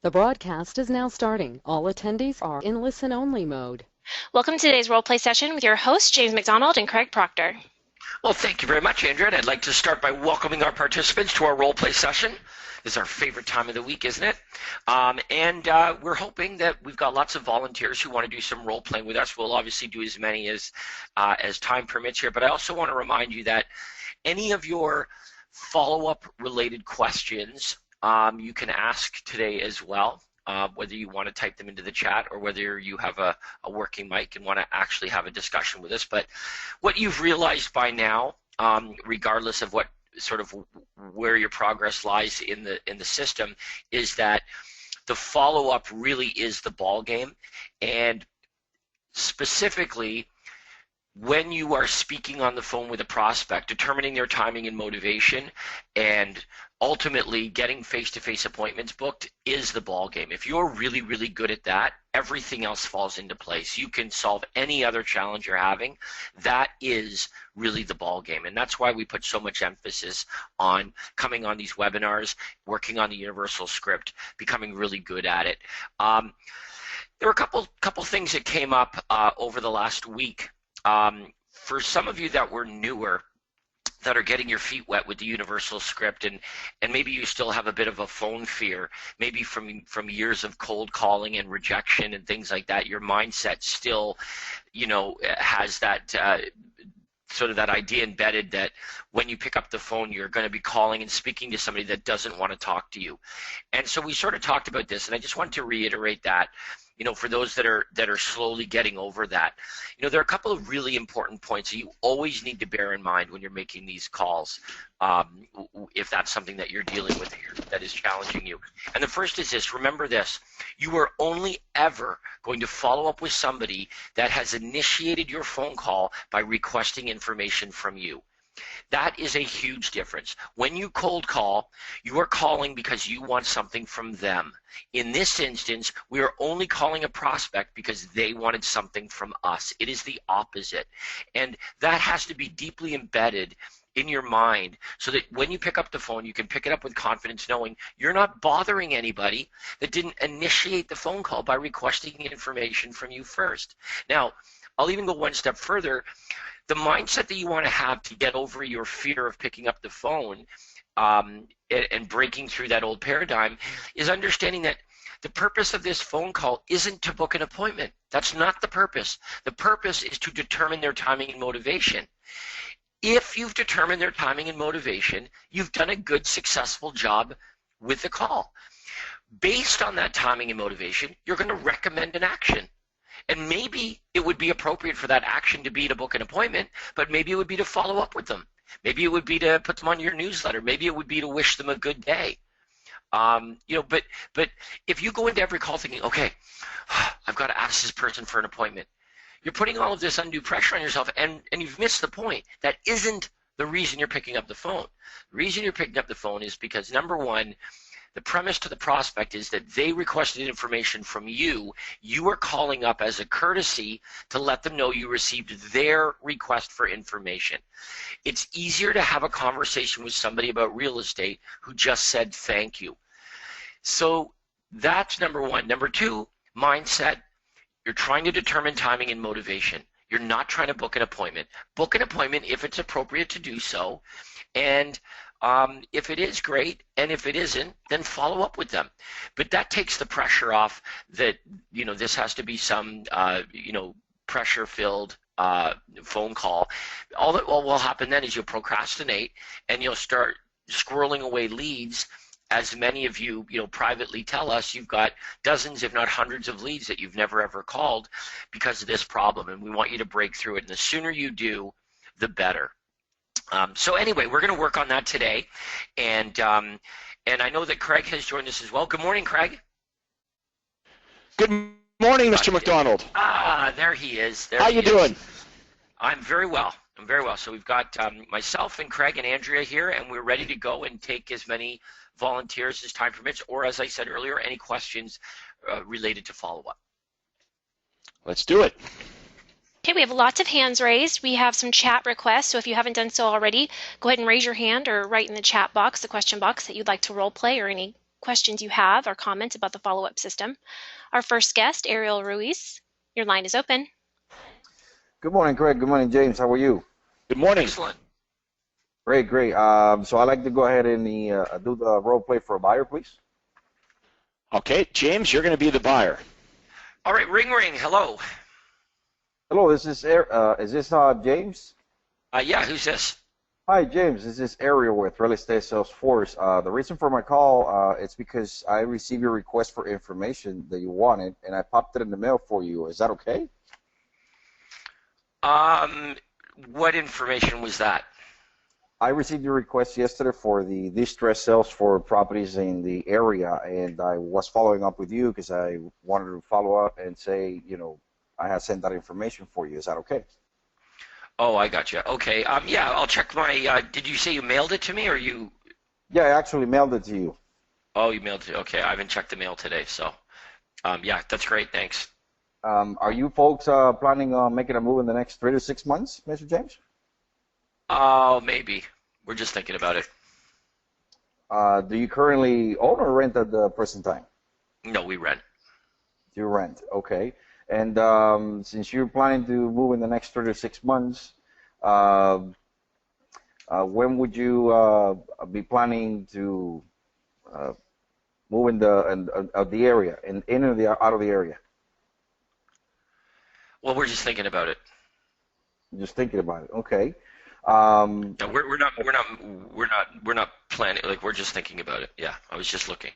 The broadcast is now starting. All attendees are in listen-only mode. Welcome to today's role play session with your hosts, James McDonald and Craig Proctor. Well, thank you very much, Andrea. And I'd like to start by welcoming our participants to our role play session. This is our favorite time of the week, isn't it? We're hoping that we've got lots of volunteers who want to do some role playing with us. We'll obviously do as many as time permits here. But I also want to remind you that any of your follow-up related questions you can ask today as well. Whether you want to type them into the chat or whether you have a working mic and want to actually have a discussion with us. But what you've realized by now, regardless of what sort of where your progress lies in the system, is that the follow-up really is the ball game. And specifically, when you are speaking on the phone with a prospect, determining their timing and motivation, and ultimately getting face-to-face appointments booked is the ball game. If you're really, really good at that, everything else falls into place. You can solve any other challenge you're having. That is really the ball game, and that's why we put so much emphasis on coming on these webinars, working on the universal script, becoming really good at it. There were a couple things that came up over the last week. For some of you that were newer, that are getting your feet wet with the universal script, and maybe you still have a bit of a phone fear, maybe from years of cold calling and rejection and things like that, your mindset still, has that sort of that idea embedded that when you pick up the phone, you're going to be calling and speaking to somebody that doesn't want to talk to you. And so we sort of talked about this, and I just want to reiterate that, for those that are slowly getting over that. There are a couple of really important points that you always need to bear in mind when you're making these calls, if that's something that you're dealing with here that is challenging you. And the first is this: remember this, you are only ever going to follow up with somebody that has initiated your phone call by requesting information from you. That is a huge difference. When you cold call, you are calling because you want something from them. In this instance, we are only calling a prospect because they wanted something from us. It is the opposite. And that has to be deeply embedded in your mind so that when you pick up the phone, you can pick it up with confidence, knowing you're not bothering anybody that didn't initiate the phone call by requesting information from you first. Now, I'll even go one step further. The mindset that you want to have to get over your fear of picking up the phone and breaking through that old paradigm is understanding that the purpose of this phone call isn't to book an appointment. That's not the purpose. The purpose is to determine their timing and motivation. If you've determined their timing and motivation, you've done a good, successful job with the call. Based on that timing and motivation, you're going to recommend an action. And maybe it would be appropriate for that action to be to book an appointment, but maybe it would be to follow up with them. Maybe it would be to put them on your newsletter. Maybe it would be to wish them a good day. But if you go into every call thinking, okay, I've got to ask this person for an appointment, you're putting all of this undue pressure on yourself, and you've missed the point. That isn't the reason you're picking up the phone. The reason you're picking up the phone is because, number one, the premise to the prospect is that they requested information from you. You are calling up as a courtesy to let them know you received their request for information. It's easier to have a conversation with somebody about real estate who just said thank you. So that's number one. Number two, mindset. You're trying to determine timing and motivation. You're not trying to book an appointment. Book an appointment if it's appropriate to do so. And if it is, great, and if it isn't, then follow up with them. But that takes the pressure off that, this has to be some, pressure-filled phone call. All that will happen then is you'll procrastinate and you'll start squirreling away leads. As many of you, privately tell us, you've got dozens, if not hundreds of leads that you've never ever called because of this problem, and we want you to break through it. And the sooner you do, the better. So anyway, we're going to work on that today, and I know that Craig has joined us as well. Good morning, Craig. Good morning, Mr. McDonald. There he is. How you doing? I'm very well. So we've got myself and Craig and Andrea here, and we're ready to go and take as many volunteers as time permits, or as I said earlier, any questions related to follow-up. Let's do it. Okay, we have lots of hands raised. We have some chat requests, so if you haven't done so already, go ahead and raise your hand or write in the chat box, the question box, that you'd like to role play or any questions you have or comments about the follow-up system. Our first guest, Ariel Ruiz, your line is open. Good morning, Craig. Good morning, James. How are you? Good morning. Excellent. Great, great. So I'd like to go ahead and do the role play for a buyer, please. Okay, James, you're going to be the buyer. All right, ring, ring. Hello. Hello, is this James? Yeah, who's this? Hi, James. This is Ariel with Real Estate Salesforce. The reason for my call it's because I received your request for information that you wanted, and I popped it in the mail for you. Is that okay? What information was that? I received your request yesterday for the distress sales for properties in the area, and I was following up with you because I wanted to follow up and say, I had sent that information for you. Is that okay? Oh, I got you. Okay. Yeah, I'll check my. Did you say you mailed it to me, or you? Yeah, I actually mailed it to you. Oh, you mailed it. Okay, I haven't checked the mail today, so. Yeah, that's great. Thanks. Are you folks planning on making a move in the next 3 to 6 months, Mr. James? Oh, maybe. We're just thinking about it. Do you currently own or rent at the present time? No, we rent. You rent, okay. And since you're planning to move in the next 3 to 6 months, when would you be planning to move in the area, in or out of the area? Well, we're just thinking about it. Just thinking about it, okay. No, we're not planning. Like, we're just thinking about it. Yeah, I was just looking.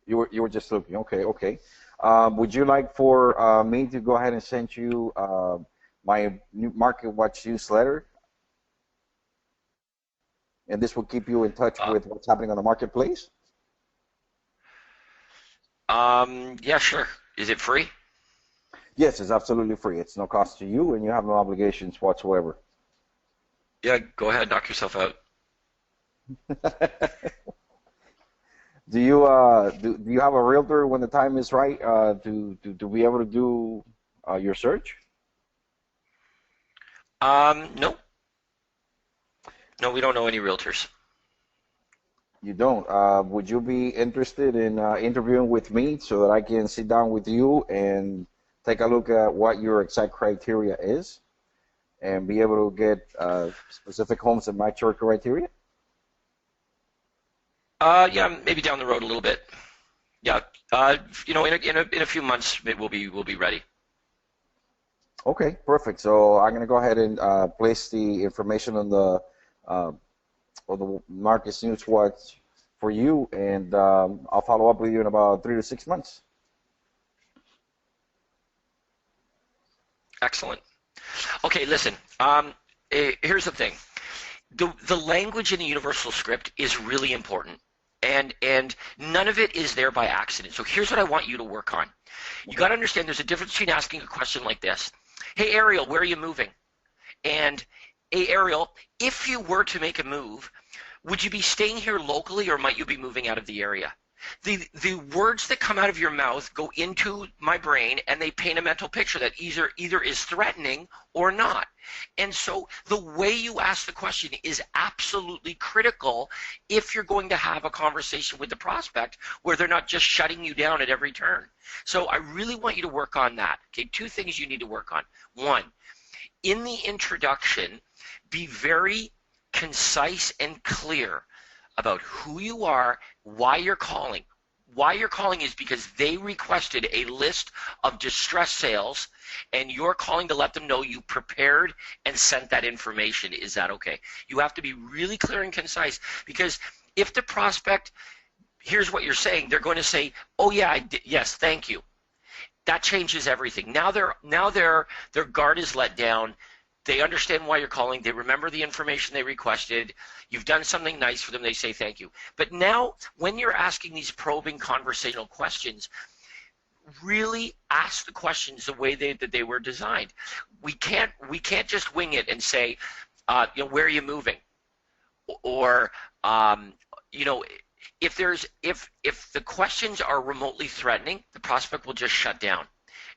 You were just looking. Okay. Would you like for me to go ahead and send you my new Market Watch newsletter? And this will keep you in touch with what's happening on the marketplace? Yeah, sure. Is it free? Yes, it's absolutely free. It's no cost to you, and you have no obligations whatsoever. Yeah, go ahead, knock yourself out. Do you have a realtor when the time is right to be able to do your search? No. No, we don't know any realtors. You don't. Would you be interested in interviewing with me so that I can sit down with you and take a look at what your exact criteria is and be able to get specific homes that match your criteria? Yeah, maybe down the road a little bit. Yeah, in a few months we'll be ready. Okay, perfect. So I'm going to go ahead and place the information on the Marcus News Watch for you, and I'll follow up with you in about 3 to 6 months. Excellent. Okay, listen. Here's the thing. The language in the universal script is really important, and none of it is there by accident. So here's what I want you to work on. You got to understand there's a difference between asking a question like this. Hey, Ariel, where are you moving? And, hey, Ariel, if you were to make a move, would you be staying here locally or might you be moving out of the area? The words that come out of your mouth go into my brain and they paint a mental picture that either is threatening or not. And so the way you ask the question is absolutely critical if you're going to have a conversation with the prospect where they're not just shutting you down at every turn. So I really want you to work on that. Okay, 2 things you need to work on. 1, in the introduction, be very concise and clear about who you are, why you're calling. Why you're calling is because they requested a list of distress sales, and you're calling to let them know you prepared and sent that information. Is that okay? You have to be really clear and concise, because if the prospect here's what you're saying, they're going to say, "Oh yeah, yes, thank you." That changes everything. Now their guard is let down. They understand why you're calling. They remember the information they requested. You've done something nice for them. They say thank you. But now when you're asking these probing conversational questions, really ask the questions the way that they were designed. We can't just wing it and say, where are you moving? Or, if the questions are remotely threatening, the prospect will just shut down.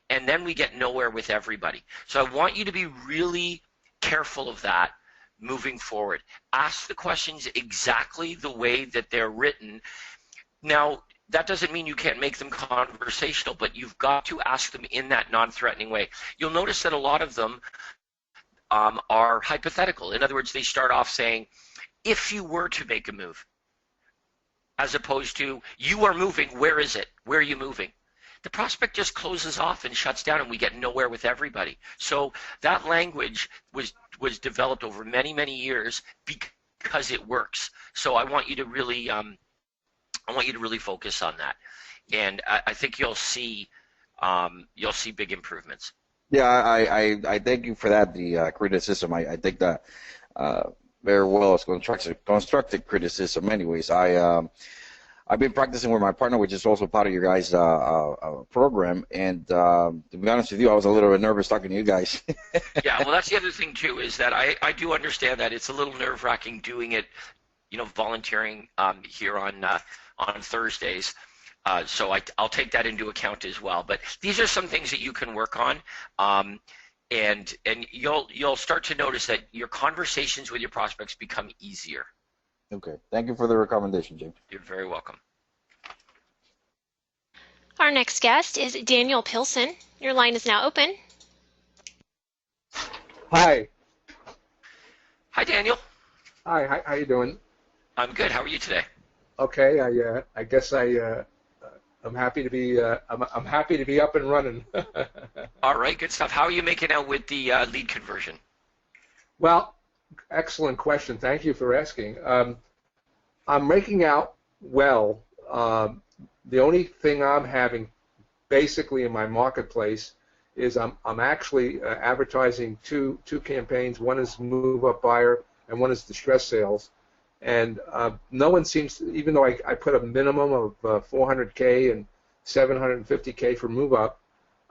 And then we get nowhere with everybody. So I want you to be really careful of that moving forward. Ask the questions exactly the way that they're written. Now, that doesn't mean you can't make them conversational, but you've got to ask them in that non-threatening way. You'll notice that a lot of them are hypothetical. In other words, they start off saying, if you were to make a move, as opposed to, you are moving, where is it? Where are you moving? The prospect just closes off and shuts down, and we get nowhere with everybody. So that language was developed over many, many years because it works. So I want you to really focus on that, and I think you'll see big improvements. Yeah, I thank you for that. The criticism, I think that very well is constructive criticism. Anyways, I've been practicing with my partner, which is also part of your guys' program, and to be honest with you, I was a little bit nervous talking to you guys. Yeah, well, that's the other thing too, is that I do understand that it's a little nerve-wracking doing it, volunteering here on Thursdays. So I'll take that into account as well. But these are some things that you can work on, and you'll start to notice that your conversations with your prospects become easier. Okay, thank you for the recommendation, James. You're very welcome. Our next guest is Daniel Pilson. Your line is now open. Hi. Hi, Daniel. Hi. How you doing? I'm good. How are you today? Okay. I guess I'm happy to be I'm happy to be up and running. All right, good stuff. How are you making out with the lead conversion? Well, excellent question. Thank you for asking. I'm making out well. The only thing I'm having basically in my marketplace is I'm actually advertising two campaigns. One is move up buyer and one is distress sales. And no one seems to, even though I put a minimum of 400K and 750K for move up,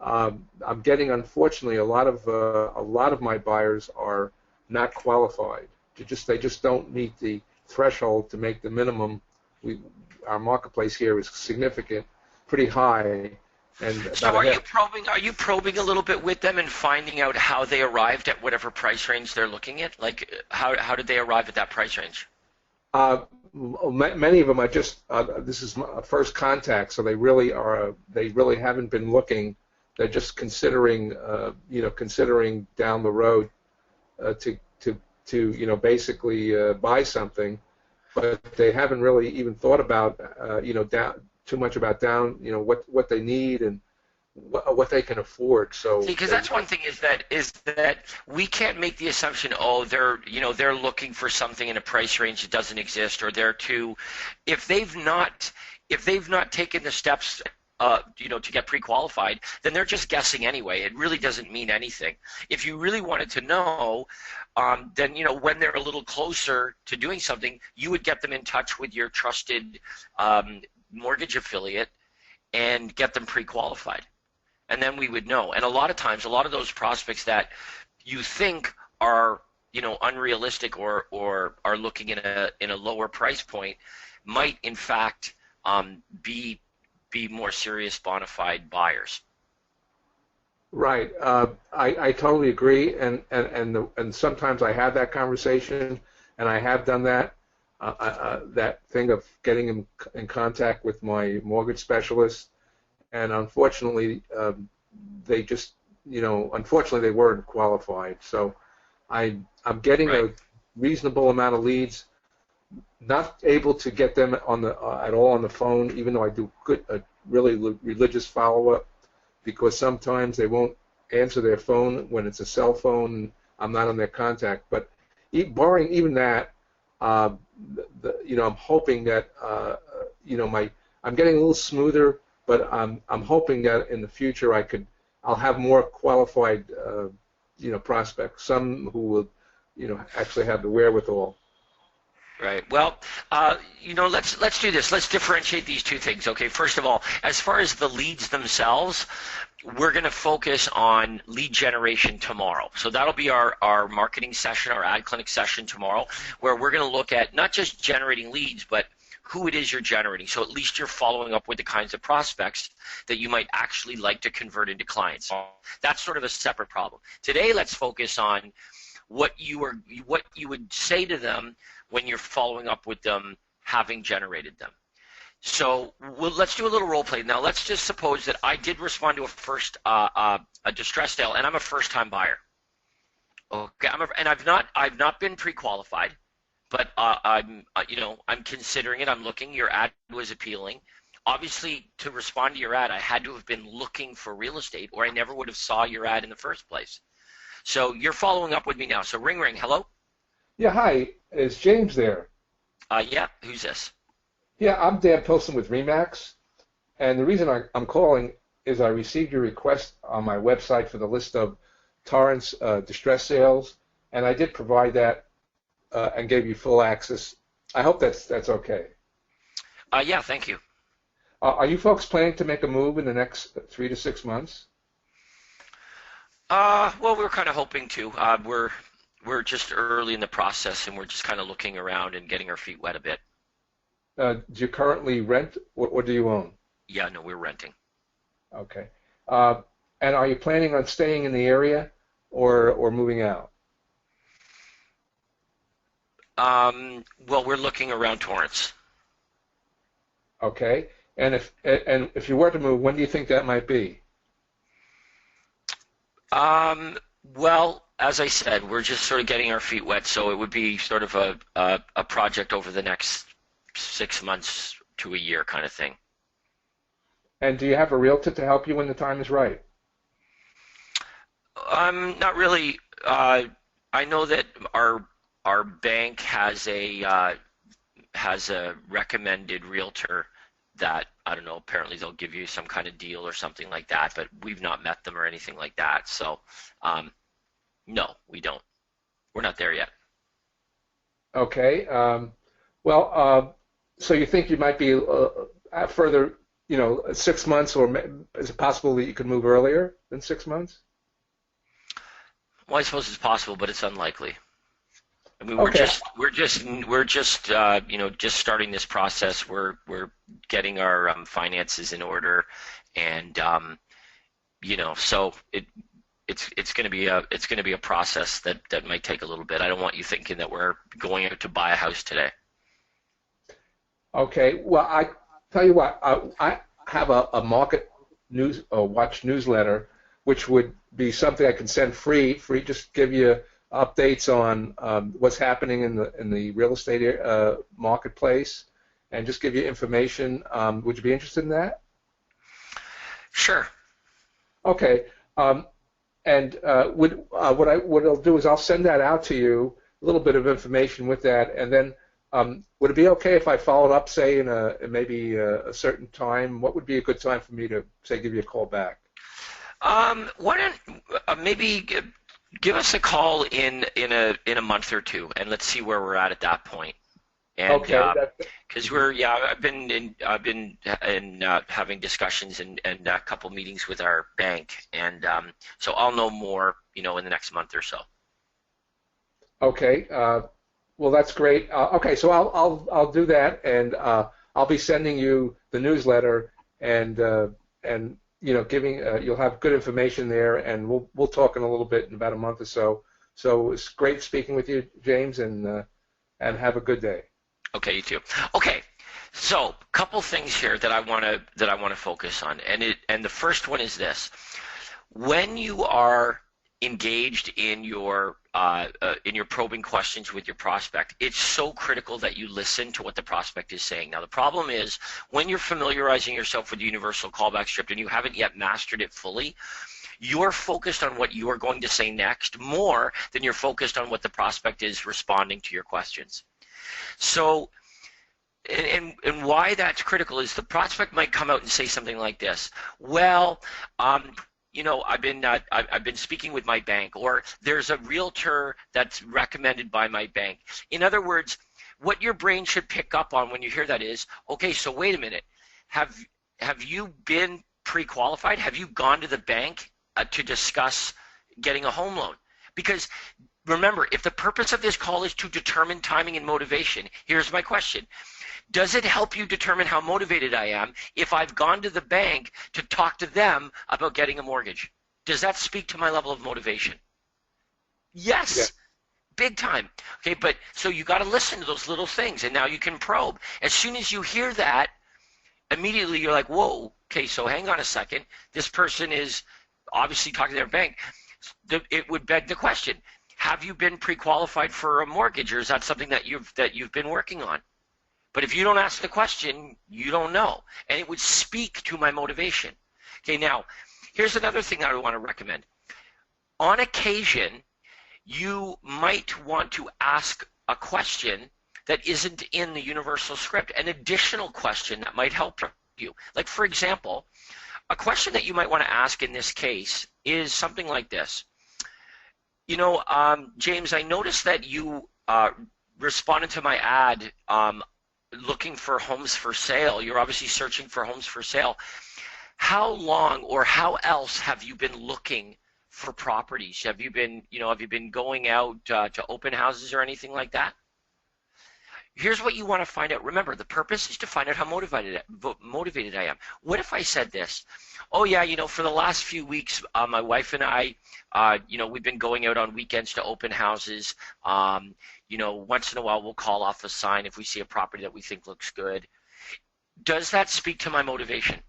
I'm getting, unfortunately, a lot of my buyers are not qualified. They just don't meet the threshold to make the minimum. Our marketplace here is significant, pretty high. And so are you probing a little bit with them and finding out how they arrived at whatever price range they're looking at? Like how did they arrive at that price range? Many of them are just this is my first contact, so they really haven't been looking. They're just considering considering down the road to basically buy something, but they haven't really even thought about too much about what they need and what they can afford. So because that's one thing is that we can't make the assumption, oh, they're looking for something in a price range that doesn't exist, or they're too, if they've not taken the steps to get pre-qualified, then they're just guessing anyway. It really doesn't mean anything. If you really wanted to know, then when they're a little closer to doing something, you would get them in touch with your trusted mortgage affiliate and get them pre-qualified. And then we would know. And a lot of times, a lot of those prospects that you think are unrealistic or are looking in a lower price point might in fact be more serious bona fide buyers. Right. I totally agree. And sometimes I have that conversation, and I have done that. That thing of getting in contact with my mortgage specialist. And unfortunately, they just, unfortunately, they weren't qualified. So I'm getting a reasonable amount of leads, not able to get them at all on the phone, even though I do really religious follow-up, because sometimes they won't answer their phone when it's a cell phone. And I'm not on their contact. But barring even that, I'm hoping that I'm getting a little smoother. But I'm hoping that in the future I'll have more qualified prospects, some who will actually have the wherewithal. Right. Well, let's do this. Let's differentiate these two things. Okay. First of all, as far as the leads themselves, we're going to focus on lead generation tomorrow. So that'll be our marketing session, our ad clinic session tomorrow, where we're going to look at not just generating leads, but who it is you're generating. So at least you're following up with the kinds of prospects that you might actually like to convert into clients. That's sort of a separate problem. Today, let's focus on what you would say to them when you're following up with them having generated them. So let's do a little role play. Now, let's just suppose that I did respond to a distress sale, and I'm a first-time buyer. Okay, and I've not been pre-qualified, but I'm considering it. I'm looking. Your ad was appealing. Obviously, to respond to your ad, I had to have been looking for real estate, or I never would have saw your ad in the first place. So you're following up with me now. So ring, hello? Yeah, hi. Is James there? Yeah, who's this? Yeah, I'm Dan Pilson with Remax, and the reason I'm calling is I received your request on my website for the list of Torrance distress sales, and I did provide that and gave you full access. I hope that's okay. Yeah, thank you. Are you folks planning to make a move in the next 3 to 6 months? Well, we're kind of hoping to. We're just early in the process, and we're just kind of looking around and getting our feet wet a bit. Do you currently rent, or do you own? Yeah, no, we're renting. Okay. And are you planning on staying in the area or moving out? Well, we're looking around Torrance. Okay. And if you were to move, when do you think that might be? Well, as I said, we're just sort of getting our feet wet, so it would be sort of a project over the next 6 months to a year kind of thing. And do you have a realtor to help you when the time is right? Not really. I know that our bank has a recommended realtor that, I don't know, apparently they'll give you some kind of deal or something like that, but we've not met them or anything like that. So, no, we don't. We're not there yet. Okay. So you think you might be further, 6 months, or is it possible that you could move earlier than 6 months? Well, I suppose it's possible, but it's unlikely. I mean, Okay. we're just just starting this process. We're getting our finances in order, and so it's going to be a process that might take a little bit. I don't want you thinking that we're going out to buy a house today. Okay. Well, I tell you what, I have a market news or watch newsletter, which would be something I can send free, just give you updates on what's happening in the real estate marketplace, and just give you information. Would you be interested in that? Sure. Okay. And what I'll do is I'll send that out to you, a little bit of information with that, and then would it be okay if I followed up, say, in maybe a certain time? What would be a good time for me to, say, give you a call back? Why don't maybe give us a call in a month or two, and let's see where we're at that point. And, okay. Because I've been having discussions and a couple meetings with our bank, and so I'll know more, in the next month or so. Okay. Well, that's great. Okay, so I'll do that, and I'll be sending you the newsletter, and giving you'll have good information there, and we'll talk in a little bit in about a month or so. So it's great speaking with you, James, and have a good day. Okay, you too. Okay, so couple things here that I want to focus on, and the first one is this: when you are engaged in your probing questions with your prospect, it's so critical that you listen to what the prospect is saying. Now, the problem is when you're familiarizing yourself with the universal callback script and you haven't yet mastered it fully, you're focused on what you are going to say next more than you're focused on what the prospect is responding to your questions. So, and why that's critical is the prospect might come out and say something like this: well, I've been speaking with my bank, or there's a realtor that's recommended by my bank. In other words, what your brain should pick up on when you hear that is, okay, so wait a minute, have you been pre-qualified? Have you gone to the bank to discuss getting a home loan? Because remember, if the purpose of this call is to determine timing and motivation, here's my question. Does it help you determine how motivated I am if I've gone to the bank to talk to them about getting a mortgage? Does that speak to my level of motivation? Yes. Yeah. Big time. Okay, but so you got to listen to those little things, and now you can probe. As soon as you hear that, immediately you're like, whoa, okay, so hang on a second. This person is obviously talking to their bank. It would beg the question, have you been pre-qualified for a mortgage, or is that something that you've been working on? But if you don't ask the question, you don't know. And it would speak to my motivation. Okay, now, here's another thing that I want to recommend. On occasion, you might want to ask a question that isn't in the universal script, an additional question that might help you. Like, for example, a question that you might want to ask in this case is something like this. You know, James, I noticed that you responded to my ad looking for homes for sale. You're obviously searching for homes for sale. How long or how else have you been looking for properties? Have you been going out to open houses or anything like that? Here's what you want to find out. Remember, the purpose is to find out how motivated I am. What if I said this? Oh yeah, for the last few weeks, my wife and I, we've been going out on weekends to open houses. Once in a while we'll call off a sign if we see a property that we think looks good. Does that speak to my motivation?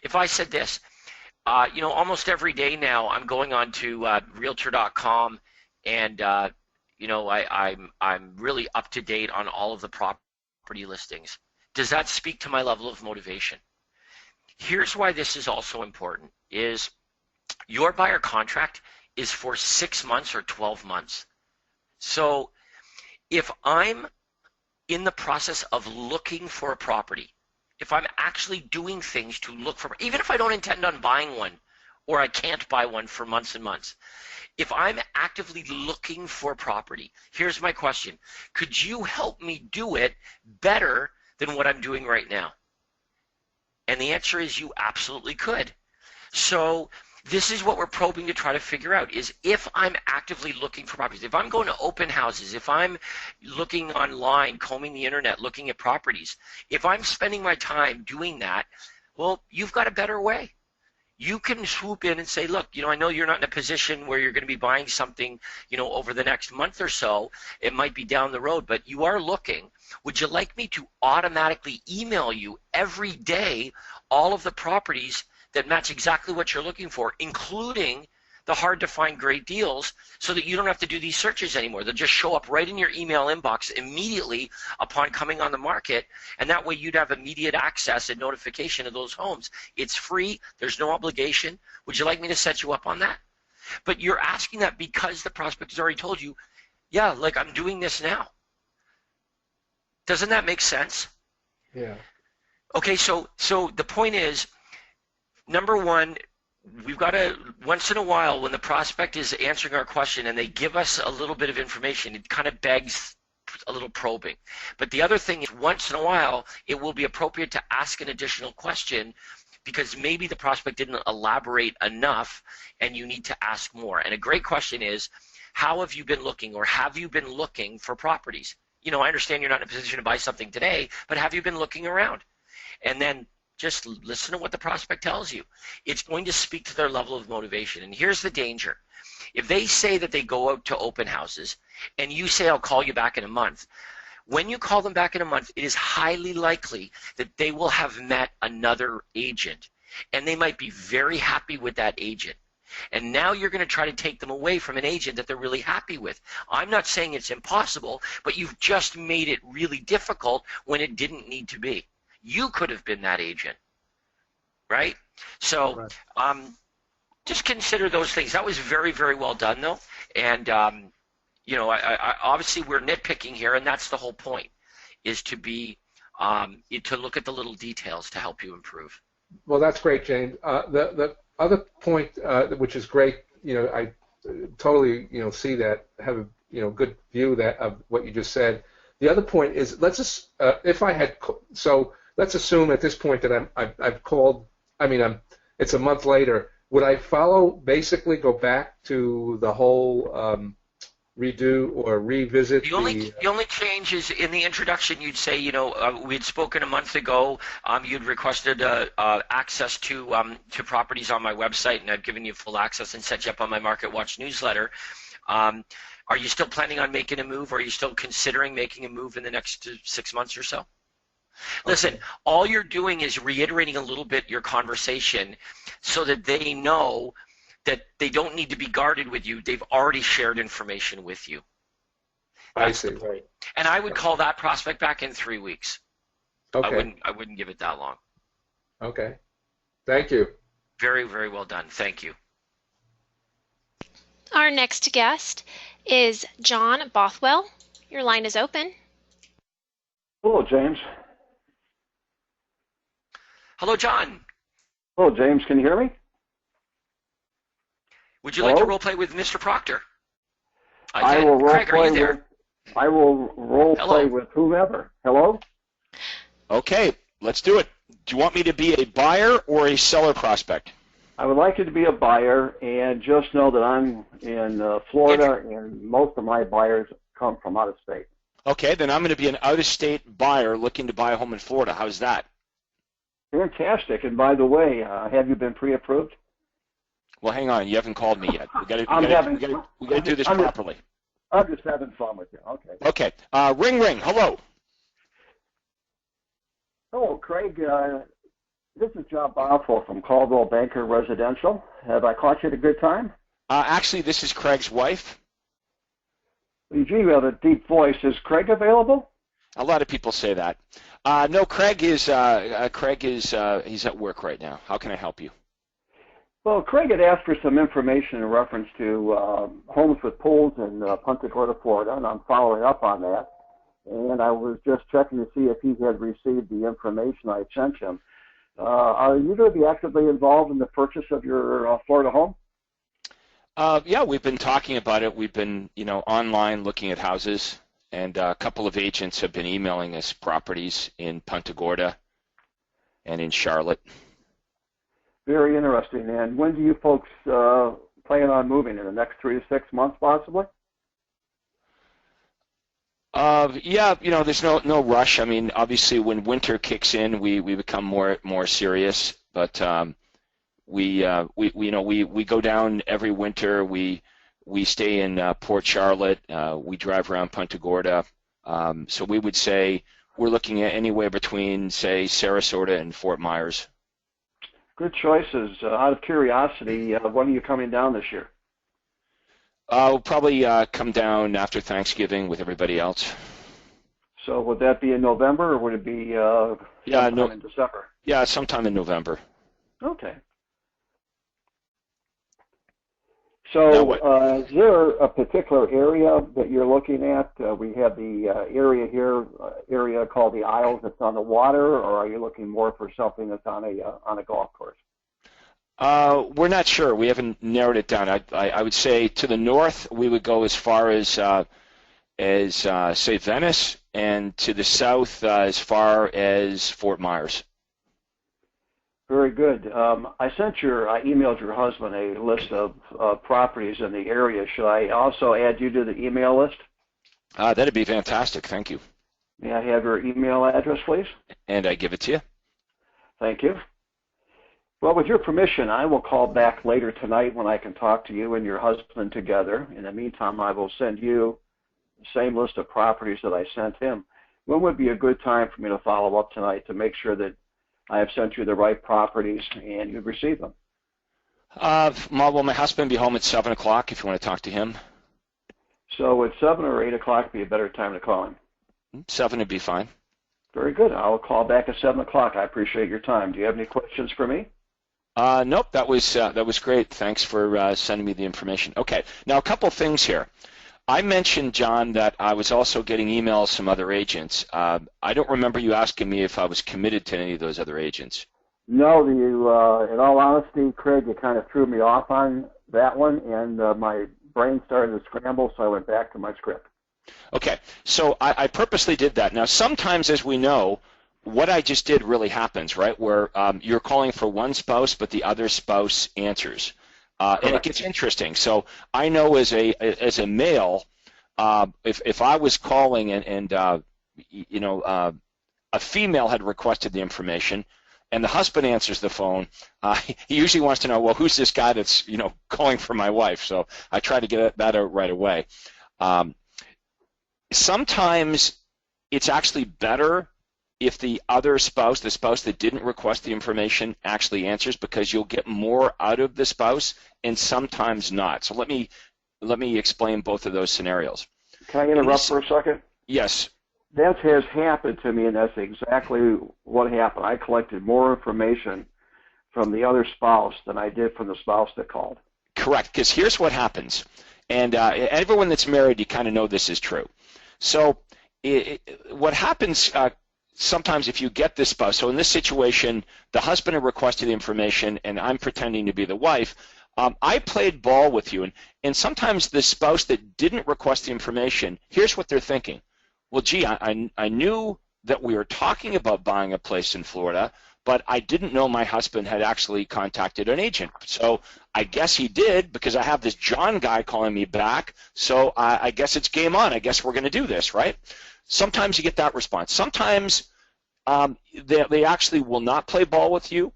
If I said this, almost every day now I'm going on to Realtor.com and I'm really up to date on all of the property listings. Does that speak to my level of motivation? Here's why this is also important, is your buyer contract is for 6 months or 12 months. So if I'm in the process of looking for a property, if I'm actually doing things to look for, even if I don't intend on buying one or I can't buy one for months and months, if I'm actively looking for property, here's my question. Could you help me do it better than what I'm doing right now? And the answer is you absolutely could. So this is what we're probing to try to figure out, is if I'm actively looking for properties, if I'm going to open houses, if I'm looking online, combing the internet, looking at properties, if I'm spending my time doing that, well, you've got a better way. You can swoop in and say, look, I know you're not in a position where you're going to be buying something, over the next month or so. It might be down the road, but you are looking. Would you like me to automatically email you every day all of the properties that match exactly what you're looking for, including the hard-to-find great deals, so that you don't have to do these searches anymore? They'll just show up right in your email inbox immediately upon coming on the market, and that way you'd have immediate access and notification of those homes. It's free. There's no obligation. Would you like me to set you up on that? But you're asking that because the prospect has already told you, yeah, like I'm doing this now. Doesn't that make sense? Yeah. Okay, so the point is, number one, we've got to, once in a while, when the prospect is answering our question and they give us a little bit of information, it kind of begs a little probing. But the other thing is, once in a while, it will be appropriate to ask an additional question because maybe the prospect didn't elaborate enough and you need to ask more. And a great question is, how have you been looking, or have you been looking for properties? I understand you're not in a position to buy something today, but have you been looking around? And then just listen to what the prospect tells you. It's going to speak to their level of motivation. And here's the danger. If they say that they go out to open houses and you say, I'll call you back in a month, when you call them back in a month, it is highly likely that they will have met another agent, and they might be very happy with that agent. And now you're going to try to take them away from an agent that they're really happy with. I'm not saying it's impossible, but you've just made it really difficult when it didn't need to be. You could have been that agent, right? So just consider those things. That was very, very well done, though. And, I obviously we're nitpicking here, and that's the whole point, is to be to look at the little details to help you improve. Well, that's great, James. The other point, which is great, I totally, see that, have a, good view of what you just said. The other point is, let's just, if I had, so let's assume at this point that I've called, it's a month later, would I basically go back to the whole redo or revisit the only change is in the introduction. You'd say, we had spoken a month ago. You'd requested access to properties on my website, and I've given you full access and set you up on my Market Watch newsletter. Are you still planning on making a move, or are you still considering making a move in the next 6 months or so? Listen, all you're doing is reiterating a little bit your conversation so that they know that they don't need to be guarded with you. They've already shared information with you. That's I the see. point. And I would call that prospect back in 3 weeks. Okay. I wouldn't give it that long. Okay. Thank you. Very, very well done. Thank you. Our next guest is John Bothwell. Your line is open. Hello, James. Hello, John. Hello, James. Can you hear me? Would you like to Hello? role play with Mr. Proctor? I can. will role Craig, are play you there? with. I will role Hello. play with whomever. Hello. Okay, let's do it. Do you want me to be a buyer or a seller prospect? I would like you to be a buyer, and just know that I'm in Florida, and most of my buyers come from out of state. Okay, then I'm going to be an out-of-state buyer looking to buy a home in Florida. How's that? Fantastic. And by the way, have you been pre-approved? Well, hang on. You haven't called me yet. We got to do this I'm just- properly. I'm just having fun with you. Okay. Okay. Ring, ring. Hello. Hello, Craig. This is John Bothwell from Caldwell Banker Residential. Have I caught you at a good time? Actually, this is Craig's wife. You do have a deep voice. Is Craig available? A lot of people say that. No, Craig is he's at work right now. How can I help you? Well, Craig had asked for some information in reference to homes with pools in Punta Gorda, Florida, and I'm following up on that. And I was just checking to see if he had received the information I sent him. Are you going to be actively involved in the purchase of your Florida home? Yeah, we've been talking about it. We've been, online looking at houses, and a couple of agents have been emailing us properties in Punta Gorda and in Charlotte. Very interesting. And when do you folks plan on moving? In the next 3 to 6 months, possibly? Yeah, there's no rush. I mean, obviously, when winter kicks in, we become more serious. But we go down every winter. We stay in Port Charlotte. We drive around Punta Gorda. So we would say we're looking at anywhere between, say, Sarasota and Fort Myers. Good choices. Out of curiosity, when are you coming down this year? We'll probably come down after Thanksgiving with everybody else. So would that be in November, or would it be sometime in December? Yeah, sometime in November. Okay. So is there a particular area that you're looking at? We have the area called the Isles that's on the water, or are you looking more for something that's on a golf course? We're not sure. We haven't narrowed it down. I would say to the north we would go as far as say Venice, and to the south as far as Fort Myers. Very good. I emailed your husband a list of properties in the area. Should I also add you to the email list? That'd be fantastic. Thank you. May I have your email address, please? And I give it to you. Thank you. Well, with your permission, I will call back later tonight when I can talk to you and your husband together. In the meantime, I will send you the same list of properties that I sent him. When would be a good time for me to follow up tonight to make sure that I have sent you the right properties and you've received them? Well, my husband will be home at 7 o'clock if you want to talk to him. So would 7 or 8 o'clock be a better time to call him? 7 would be fine. Very good. I'll call back at 7 o'clock. I appreciate your time. Do you have any questions for me? Nope, that was great. Thanks for sending me the information. Okay, now a couple things here. I mentioned, John, that I was also getting emails from other agents. I don't remember you asking me if I was committed to any of those other agents. No, in all honesty, Craig, you kind of threw me off on that one, and my brain started to scramble, so I went back to my script. Okay, so I purposely did that. Now, sometimes, as we know, what I just did really happens, right, where you're calling for one spouse, but the other spouse answers. And it gets interesting. So I know as a male, if I was calling and a female had requested the information, and the husband answers the phone, he usually wants to know, well, who's this guy that's calling for my wife? So I try to get that out right away. Sometimes it's actually better if the other spouse, the spouse that didn't request the information, actually answers, because you'll get more out of the spouse and sometimes not. So let me explain both of those scenarios. Can I interrupt for a second? Yes. That has happened to me, and that's exactly what happened. I collected more information from the other spouse than I did from the spouse that called. Correct, because here's what happens. And everyone that's married, you kind of know this is true. So what happens sometimes if you get this spouse, so in this situation, the husband had requested the information, and I'm pretending to be the wife. I played ball with you, and sometimes the spouse that didn't request the information, here's what they're thinking. Well, gee, I knew that we were talking about buying a place in Florida, but I didn't know my husband had actually contacted an agent. So I guess he did, because I have this John guy calling me back, so I guess it's game on. I guess we're going to do this, right? Sometimes you get that response. Sometimes they actually will not play ball with you.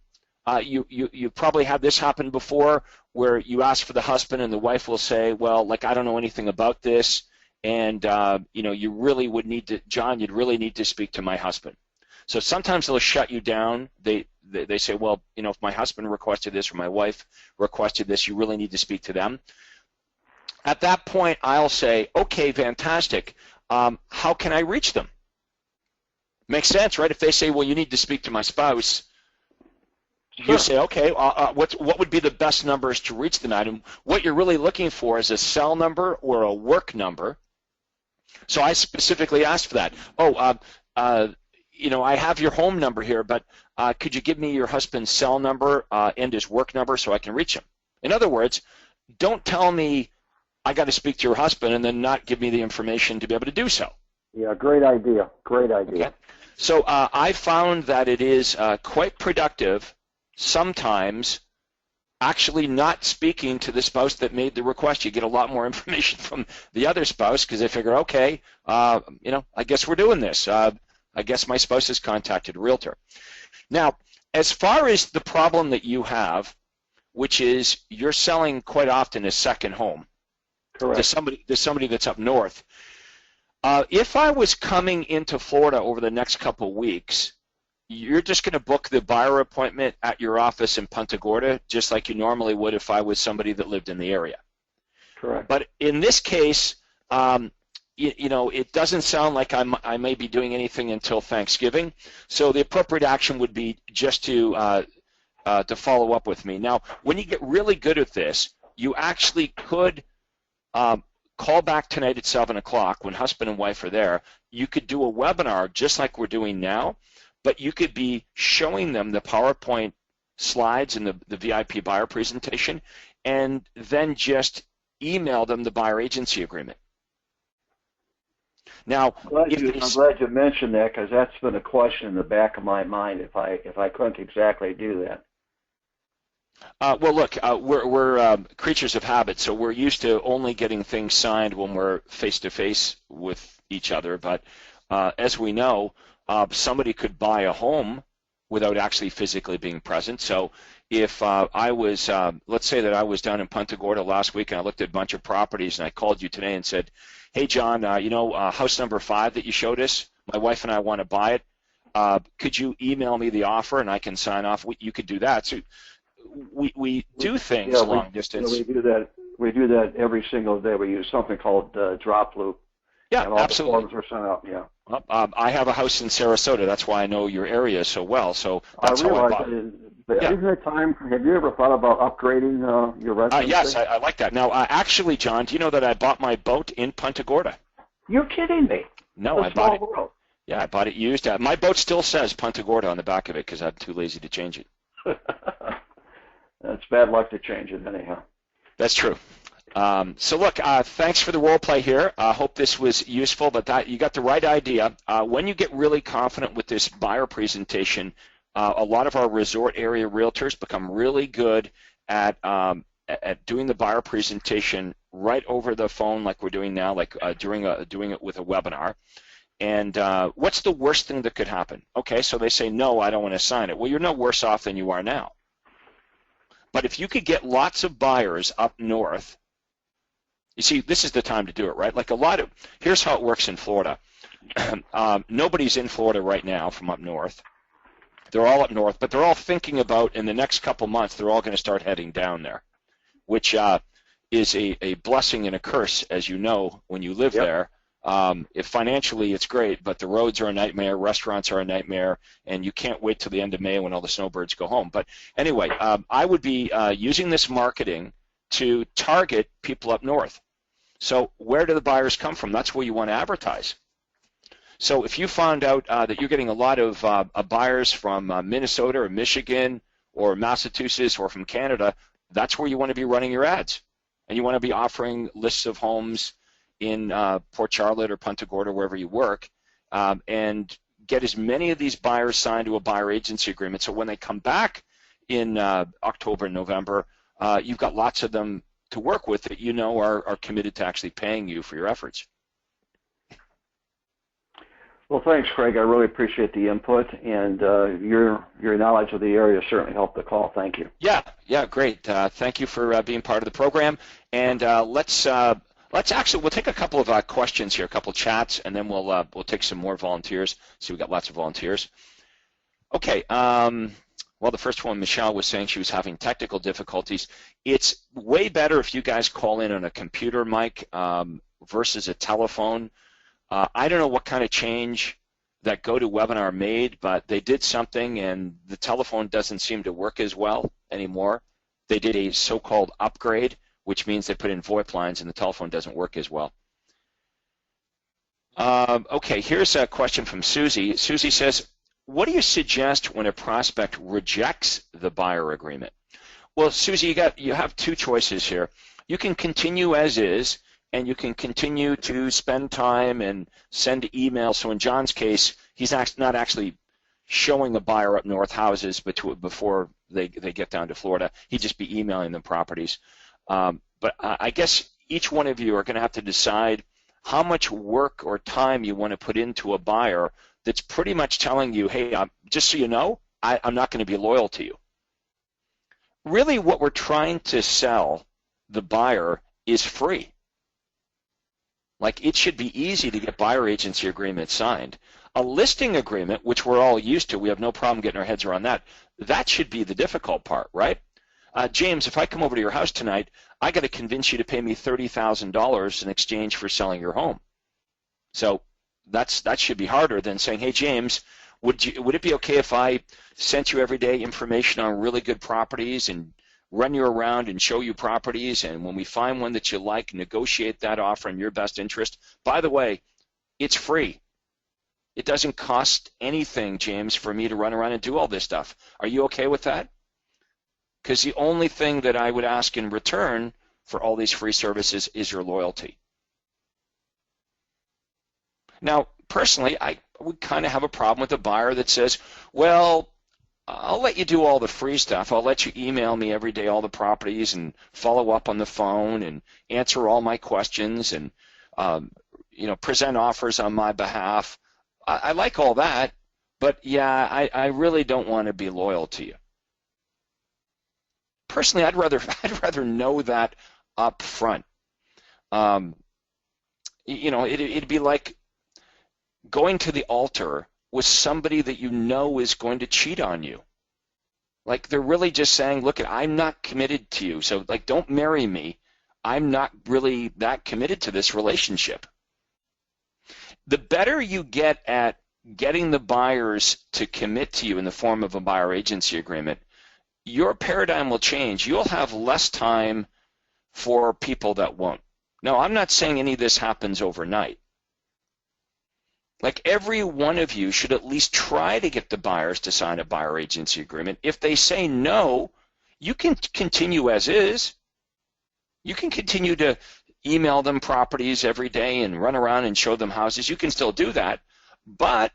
You probably had this happen before, where you ask for the husband and the wife will say, well, like, I don't know anything about this, and you really would need to, John, you'd really need to speak to my husband. So sometimes they'll shut you down. They say, well, if my husband requested this or my wife requested this, you really need to speak to them. At that point, I'll say, okay, fantastic. How can I reach them? Makes sense, right? If they say, well, you need to speak to my spouse, Sure. You say, okay, what would be the best numbers to reach them at? And what you're really looking for is a cell number or a work number. So I specifically asked for that. I have your home number here, but could you give me your husband's cell number and his work number so I can reach him? In other words, don't tell me I got to speak to your husband and then not give me the information to be able to do so. Yeah, great idea. Great idea. Okay. So I found that it is quite productive sometimes actually not speaking to the spouse that made the request. You get a lot more information from the other spouse because they figure, okay, I guess we're doing this. I guess my spouse has contacted a realtor. Now, as far as the problem that you have, which is you're selling quite often a second home. Correct. There's somebody that's up north. If I was coming into Florida over the next couple of weeks, you're just going to book the buyer appointment at your office in Punta Gorda, just like you normally would if I was somebody that lived in the area. Correct. But in this case, it doesn't sound like I may be doing anything until Thanksgiving. So the appropriate action would be just to follow up with me. Now, when you get really good at this, you actually could call back tonight at 7 o'clock when husband and wife are there. You could do a webinar just like we're doing now, but you could be showing them the PowerPoint slides and the VIP buyer presentation, and then just email them the buyer agency agreement. Now, I'm glad you mentioned that, because that's been a question in the back of my mind if I couldn't exactly do that. Well, look, we're creatures of habit, so we're used to only getting things signed when we're face-to-face with each other. But as we know, somebody could buy a home without actually physically being present. So if I was, let's say that I was down in Punta Gorda last week and I looked at a bunch of properties and I called you today and said, hey, John, house number 5 that you showed us, my wife and I want to buy it. Could you email me the offer and I can sign off? You could do that. So we do things long distance. We do that every single day. We use something called Drop Loop. Yeah, and all absolutely. The forms are sent out. Yeah. I have a house in Sarasota. That's why I know your area so well. So that's how I bought it. Yeah. Have you ever thought about upgrading your residency? Yes, I like that. Now, actually, John, do you know that I bought my boat in Punta Gorda? You're kidding me. No, I bought it. World. Yeah, I bought it used. My boat still says Punta Gorda on the back of it because I'm too lazy to change it. That's bad luck to change it anyhow. That's true. So look, thanks for the role play here. I hope this was useful, but you got the right idea. When you get really confident with this buyer presentation, a lot of our resort area realtors become really good at doing the buyer presentation right over the phone like we're doing now, like doing it with a webinar. And what's the worst thing that could happen? Okay, so they say, no, I don't want to sign it. Well, you're no worse off than you are now. But if you could get lots of buyers up north, you see, this is the time to do it, right? Like here's how it works in Florida. nobody's in Florida right now from up north. They're all up north, but they're all thinking about in the next couple months, they're all going to start heading down there, which is a blessing and a curse, as you know, when you live there. If financially it's great, but the roads are a nightmare, restaurants are a nightmare, and you can't wait till the end of May when all the snowbirds go home. But anyway, I would be using this marketing to target people up north. So where do the buyers come from? That's where you want to advertise. So if you found out that you're getting a lot of buyers from Minnesota or Michigan or Massachusetts or from Canada, that's where you want to be running your ads. And you want to be offering lists of homes in Port Charlotte or Punta Gorda, wherever you work, and get as many of these buyers signed to a buyer agency agreement. So when they come back in October and November, you've got lots of them to work with that you know are committed to actually paying you for your efforts. Well, thanks, Craig. I really appreciate the input, and your knowledge of the area certainly helped the call. Thank you. Yeah, great. Thank you for being part of the program. And let's actually we'll take a couple of questions here, a couple of chats, and then we'll take some more volunteers. See, we've got lots of volunteers. Okay. Well, the first one, Michelle was saying she was having technical difficulties. It's way better if you guys call in on a computer mic versus a telephone. I don't know what kind of change that GoToWebinar made, but they did something and the telephone doesn't seem to work as well anymore. They did a so-called upgrade, which means they put in VoIP lines and the telephone doesn't work as well. Okay, here's a question from Susie. Susie says, what do you suggest when a prospect rejects the buyer agreement? Well, Susie, you have two choices here. You can continue as is, and you can continue to spend time and send emails. So in John's case, he's not actually showing the buyer up north houses before they get down to Florida. He'd just be emailing them properties. But I guess each one of you are going to have to decide how much work or time you want to put into a buyer that's pretty much telling you, hey, just so you know, I'm not going to be loyal to you. Really what we're trying to sell the buyer is free. Like, it should be easy to get buyer agency agreements signed. A listing agreement, which we're all used to, we have no problem getting our heads around that, that should be the difficult part, right? James, if I come over to your house tonight, I got to convince you to pay me $30,000 in exchange for selling your home. So that should be harder than saying, hey, James, would it be okay if I sent you every day information on really good properties and run you around and show you properties, and when we find one that you like, negotiate that offer in your best interest? By the way, it's free. It doesn't cost anything, James, for me to run around and do all this stuff. Are you okay with that? Because the only thing that I would ask in return for all these free services is your loyalty. Now, personally, I would kind of have a problem with a buyer that says, well, I'll let you do all the free stuff. I'll let you email me every day all the properties and follow up on the phone and answer all my questions and present offers on my behalf. I like all that, but yeah, I really don't want to be loyal to you. Personally, I'd rather know that up front. It'd be like going to the altar with somebody that you know is going to cheat on you. Like, they're really just saying, look, I'm not committed to you, so like, don't marry me. I'm not really that committed to this relationship. The better you get at getting the buyers to commit to you in the form of a buyer agency agreement, your paradigm will change. You'll have less time for people that won't. Now, I'm not saying any of this happens overnight. Like, every one of you should at least try to get the buyers to sign a buyer agency agreement. If they say no, you can continue as is. You can continue to email them properties every day and run around and show them houses. You can still do that. But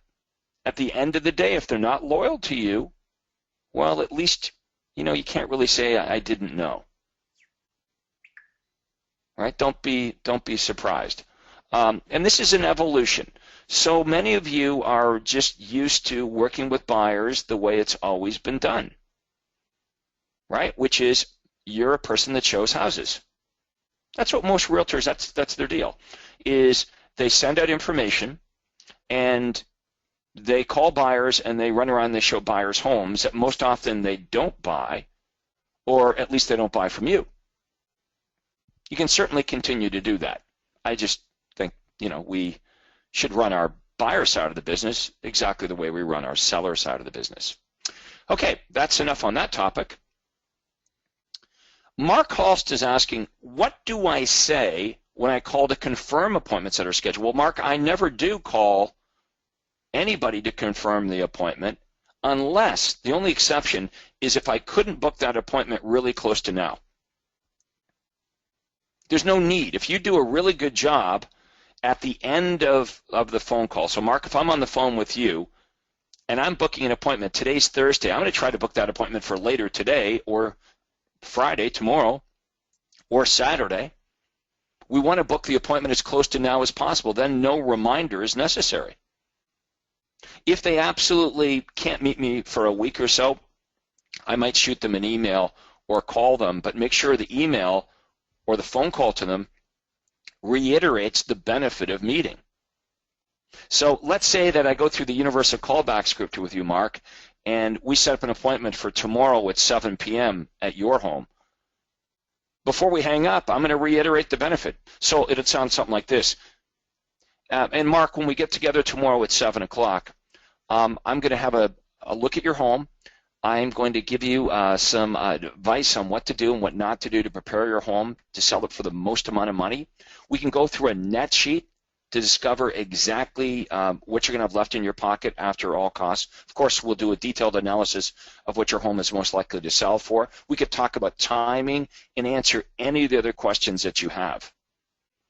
at the end of the day, if they're not loyal to you, well, at least, you can't really say I didn't know. Right? Don't be surprised. And this is an evolution. So many of you are just used to working with buyers the way it's always been done, right? Which is, you're a person that shows houses. That's what most realtors, that's their deal, is they send out information, and they call buyers and they run around and they show buyers homes that most often they don't buy, or at least they don't buy from you. You can certainly continue to do that. I just think, we should run our buyer side of the business exactly the way we run our seller side of the business. Okay, that's enough on that topic. Mark Halst is asking, what do I say when I call to confirm appointments that are scheduled? Well, Mark, I never do call anybody to confirm the appointment unless the only exception is if I couldn't book that appointment really close to now. There's no need. If you do a really good job at the end of the phone call, so Mark, if I'm on the phone with you and I'm booking an appointment, today's Thursday, I'm going to try to book that appointment for later today or Friday, tomorrow, or Saturday. We want to book the appointment as close to now as possible. Then no reminder is necessary. If they absolutely can't meet me for a week or so, I might shoot them an email or call them, but make sure the email or the phone call to them reiterates the benefit of meeting. So let's say that I go through the universal callback script with you, Mark, and we set up an appointment for tomorrow at 7 p.m. at your home. Before we hang up, I'm going to reiterate the benefit. So it'll sound something like this. And Mark, when we get together tomorrow at 7 o'clock, I'm going to have a look at your home. I'm going to give you some advice on what to do and what not to do to prepare your home to sell it for the most amount of money. We can go through a net sheet to discover exactly what you're going to have left in your pocket after all costs. Of course, we'll do a detailed analysis of what your home is most likely to sell for. We could talk about timing and answer any of the other questions that you have.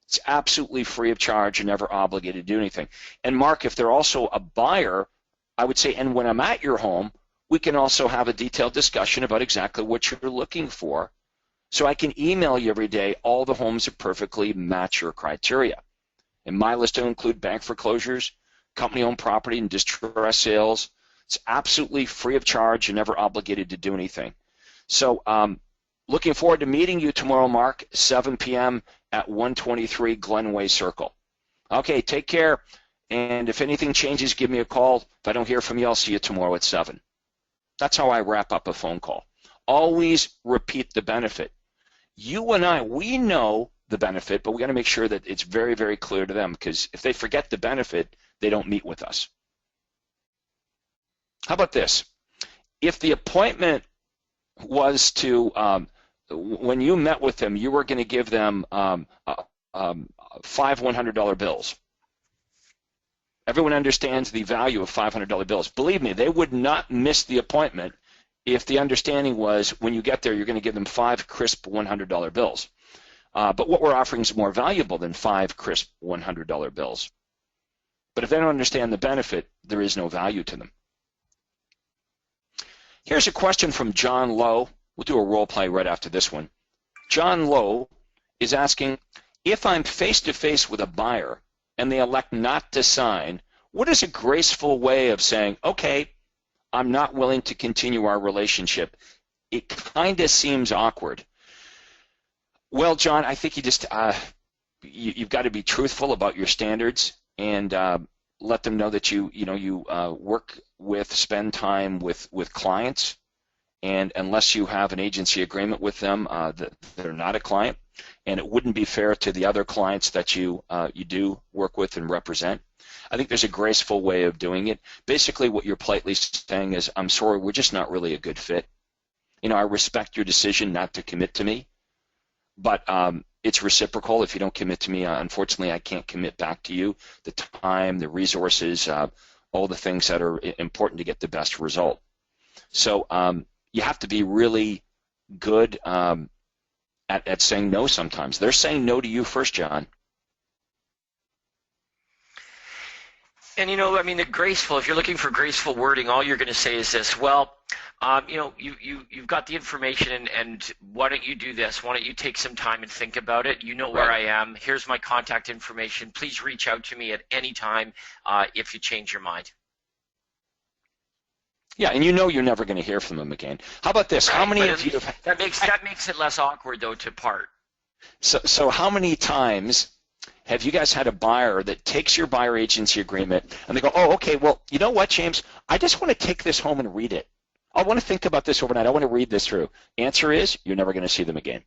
It's absolutely free of charge and never obligated to do anything. And Mark, if they're also a buyer, I would say, and when I'm at your home, we can also have a detailed discussion about exactly what you're looking for. So I can email you every day all the homes that perfectly match your criteria. And my list will include bank foreclosures, company-owned property, and distress sales. It's absolutely free of charge and never obligated to do anything. So looking forward to meeting you tomorrow, Mark, 7 p.m. at 123 Glenway Circle. Okay, take care. And if anything changes, give me a call. If I don't hear from you, I'll see you tomorrow at 7. That's how I wrap up a phone call. Always repeat the benefit. You and I, we know the benefit, but we got to make sure that it's very, very clear to them, because if they forget the benefit, they don't meet with us. How about this? If the appointment was to, when you met with them, you were going to give them 5 $100 bills. Everyone understands the value of $500 bills. Believe me, they would not miss the appointment if the understanding was when you get there, you're going to give them 5 crisp $100 bills. But what we're offering is more valuable than 5 crisp $100 bills. But if they don't understand the benefit, there is no value to them. Here's a question from John Lowe. We'll do a role play right after this one. John Lowe is asking, if I'm face-to-face with a buyer and they elect not to sign, what is a graceful way of saying, okay, I'm not willing to continue our relationship? It kind of seems awkward. Well, John, I think you just you've got to be truthful about your standards and let them know that you work with, spend time with clients, and unless you have an agency agreement with them, they're not a client, and it wouldn't be fair to the other clients that you do work with and represent. I think there's a graceful way of doing it. Basically, what you're politely saying is, I'm sorry, we're just not really a good fit. I respect your decision not to commit to me, but it's reciprocal. If you don't commit to me, unfortunately, I can't commit back to you the time, the resources, all the things that are important to get the best result. So you have to be really good at saying no sometimes. They're saying no to you first, John. And the graceful, if you're looking for graceful wording, all you're going to say is this, well, you've got the information, and why don't you do this? Why don't you take some time and think about it? You know where I am. Here's my contact information. Please reach out to me at any time if you change your mind. Yeah, and you're never going to hear from them again. How about this? Right, how many of you have... That makes it less awkward, though, to part. So how many times have you guys had a buyer that takes your buyer agency agreement and they go, oh, okay, well, you know what, James? I just want to take this home and read it. I want to think about this overnight. I want to read this through. Answer is, you're never going to see them again.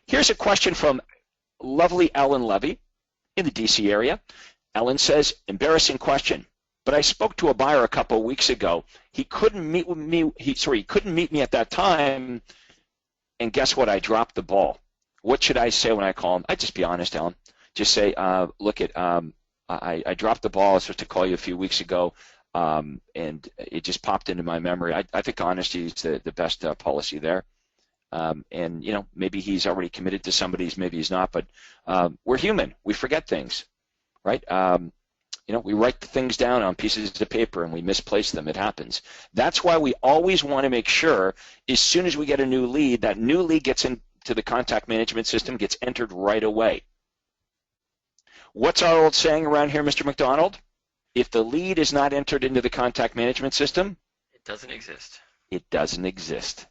Here's a question from lovely Ellen Levy in the DC area. Ellen says, embarrassing question, but I spoke to a buyer a couple of weeks ago. He couldn't meet with me. He couldn't meet me at that time, and guess what? I dropped the ball. What should I say when I call him? I'd just be honest, Ellen. Just say, look, I dropped the ball. I was supposed to call you a few weeks ago, and it just popped into my memory. I think honesty is the best policy there. And, you know, maybe he's already committed to somebody, maybe he's not, but we're human. We forget things, right? You know, we write things down on pieces of paper and we misplace them. It happens. That's why we always want to make sure as soon as we get a new lead, that new lead gets into the contact management system, gets entered right away. What's our old saying around here, Mr. McDonald? If the lead is not entered into the contact management system, it doesn't exist. It doesn't exist.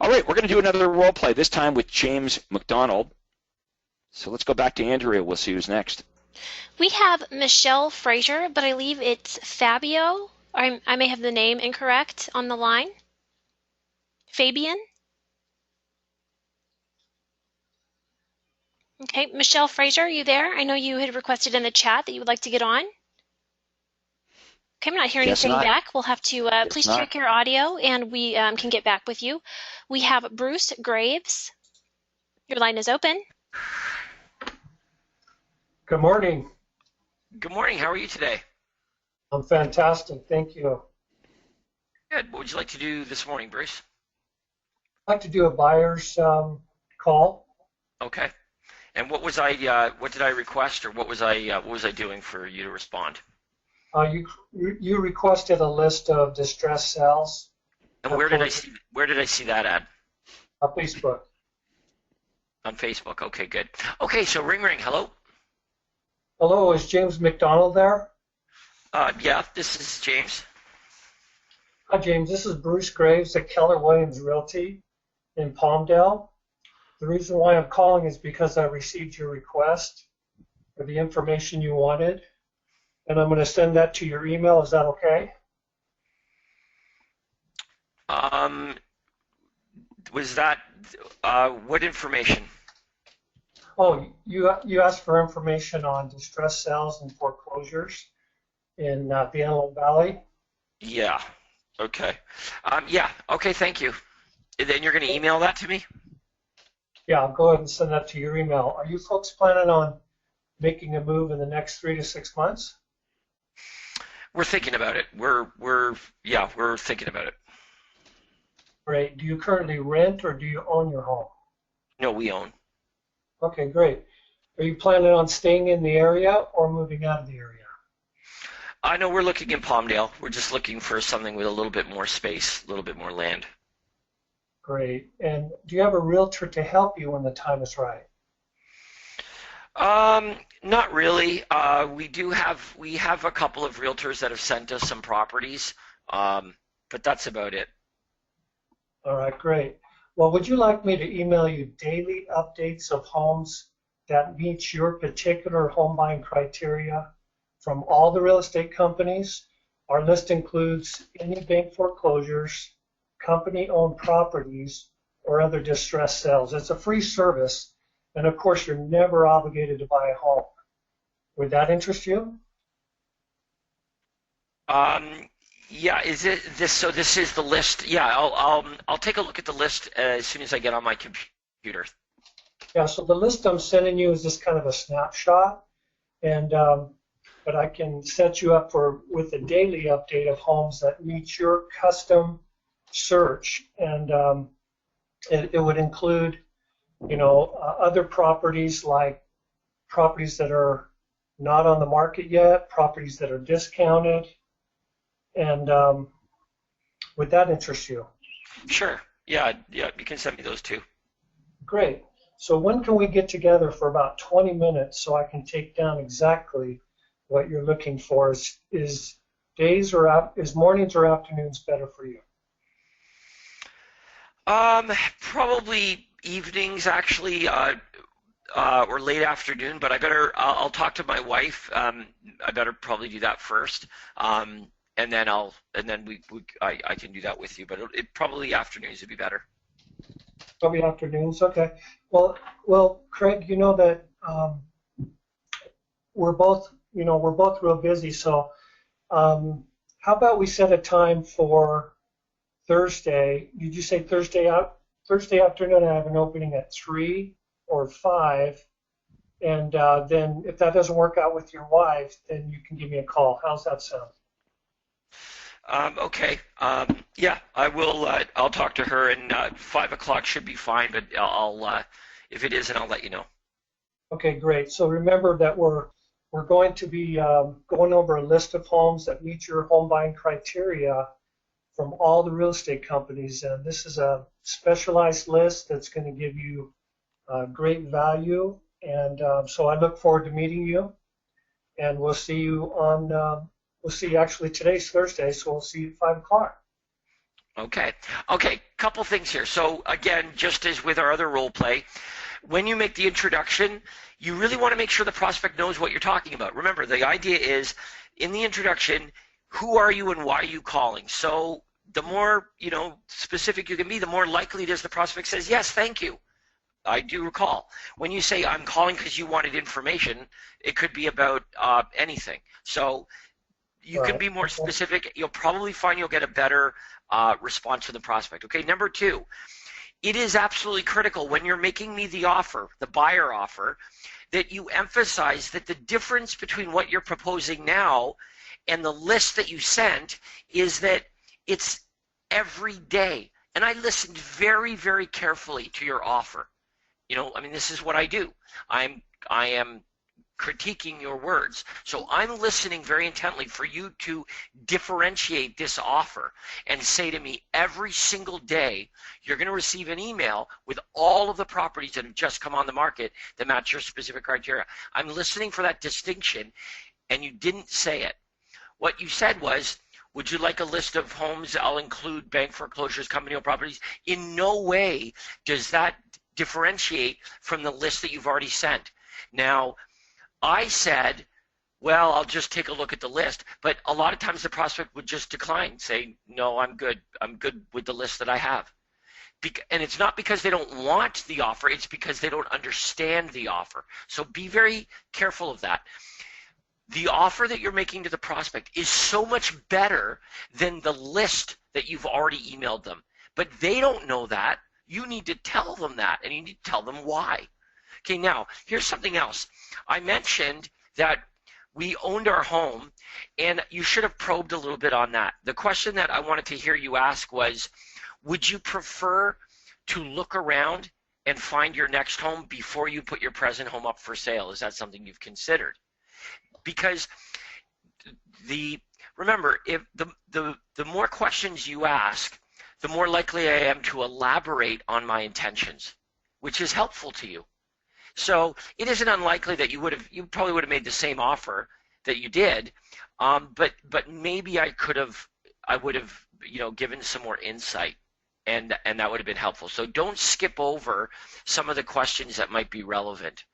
All right, we're going to do another role play, this time with James McDonald. So let's go back to Andrea. We'll see who's next. We have Michelle Frazier, but I believe it's Fabio. I may have the name incorrect on the line. Fabian? Okay, Michelle Frazier, are you there? I know you had requested in the chat that you would like to get on. Okay, I'm not hearing anything back. We'll have to please check your audio, and we can get back with you. We have Bruce Graves. Your line is open. Good morning. Good morning. How are you today? I'm fantastic. Thank you. Good. What would you like to do this morning, Bruce? I'd like to do a buyer's call. Okay. And what was I? What did I request, or what was I doing for you to respond? You requested a list of distressed sales. And where did I see that ad? On Facebook. On Facebook. Okay, good. Okay, so ring. Hello. Hello, is James McDonald there? Yeah, this is James. Hi, James. This is Bruce Graves at Keller Williams Realty in Palmdale. The reason why I'm calling is because I received your request for the information you wanted, and I'm going to send that to your email. Is that okay? Was that what information? Oh, you asked for information on distressed sales and foreclosures in the Antelope Valley? Yeah. Okay. Yeah. Okay, thank you. And then you're going to email that to me? Yeah, I'll go ahead and send that to your email. Are you folks planning on making a move in the next 3 to 6 months? We're thinking about it. We're thinking about it. Great. Do you currently rent or do you own your home? No, we own. Okay, great. Are you planning on staying in the area or moving out of the area? I know we're looking in Palmdale. We're just looking for something with a little bit more space, a little bit more land. Great. And do you have a realtor to help you when the time is right? Not really. We have a couple of realtors that have sent us some properties, but that's about it. All right, great. Well, would you like me to email you daily updates of homes that meet your particular home buying criteria from all the real estate companies? Our list includes any bank foreclosures, company-owned properties, or other distressed sales. It's a free service, and of course, you're never obligated to buy a home. Would that interest you? Yeah. Is it this? So this is the list. Yeah. I'll take a look at the list as soon as I get on my computer. Yeah. So the list I'm sending you is just kind of a snapshot, and but I can set you up with a daily update of homes that meet your custom search, and it would include, other properties, like properties that are not on the market yet, properties that are discounted, and would that interest you? Sure. Yeah. You can send me those too. Great. So when can we get together for about 20 minutes so I can take down exactly what you're looking for? Is mornings or afternoons better for you? Probably evenings, actually. or late afternoon, but I'll talk to my wife. I better probably do that first, and then I can do that with you. But it probably afternoons would be better. Probably afternoons. Okay. Well, Craig, you know that we're both real busy. So, how about we set a time for Thursday? Did you say Thursday afternoon? I have an opening at 3 or 5, and then if that doesn't work out with your wife, then you can give me a call. How's that sound? Okay. Yeah, I will. I'll talk to her, and 5 o'clock should be fine. But I'll if it isn't, I'll let you know. Okay, great. So remember that we're going to be going over a list of homes that meet your home buying criteria from all the real estate companies, and this is a specialized list that's going to give you great value. And so I look forward to meeting you, and we'll see you on. We'll see you actually today's Thursday, so we'll see you at 5 o'clock. Okay. Couple things here. So again, just as with our other role play, when you make the introduction, you really want to make sure the prospect knows what you're talking about. Remember, the idea is in the introduction, who are you and why are you calling? So the more specific you can be, the more likely it is the prospect says, yes, thank you. I do recall. When you say, I'm calling because you wanted information, it could be about anything. So you can be more specific. You'll probably find you'll get a better response from the prospect. Okay, number 2, it is absolutely critical when you're making me the offer, the buyer offer, that you emphasize that the difference between what you're proposing now and the list that you sent is that it's every day. And I listened very, very carefully to your offer. This is what I do. I am critiquing your words. So I'm listening very intently for you to differentiate this offer and say to me every single day, you're going to receive an email with all of the properties that have just come on the market that match your specific criteria. I'm listening for that distinction, and you didn't say it. What you said was, would you like a list of homes? I'll include bank foreclosures, company-owned properties. In no way does that differentiate from the list that you've already sent. Now, I said, well, I'll just take a look at the list, but a lot of times the prospect would just decline, say, no, I'm good with the list that I have. And it's not because they don't want the offer, it's because they don't understand the offer. So be very careful of that. The offer that you're making to the prospect is so much better than the list that you've already emailed them. But they don't know that. You need to tell them that, and you need to tell them why. Okay, now, here's something else. I mentioned that we owned our home, and you should have probed a little bit on that. The question that I wanted to hear you ask was, would you prefer to look around and find your next home before you put your present home up for sale? Is that something you've considered? Because remember, if the more questions you ask, the more likely I am to elaborate on my intentions, which is helpful to you. So it isn't unlikely that you probably would have made the same offer that you did, but maybe I would have given some more insight, and that would have been helpful. So don't skip over some of the questions that might be relevant.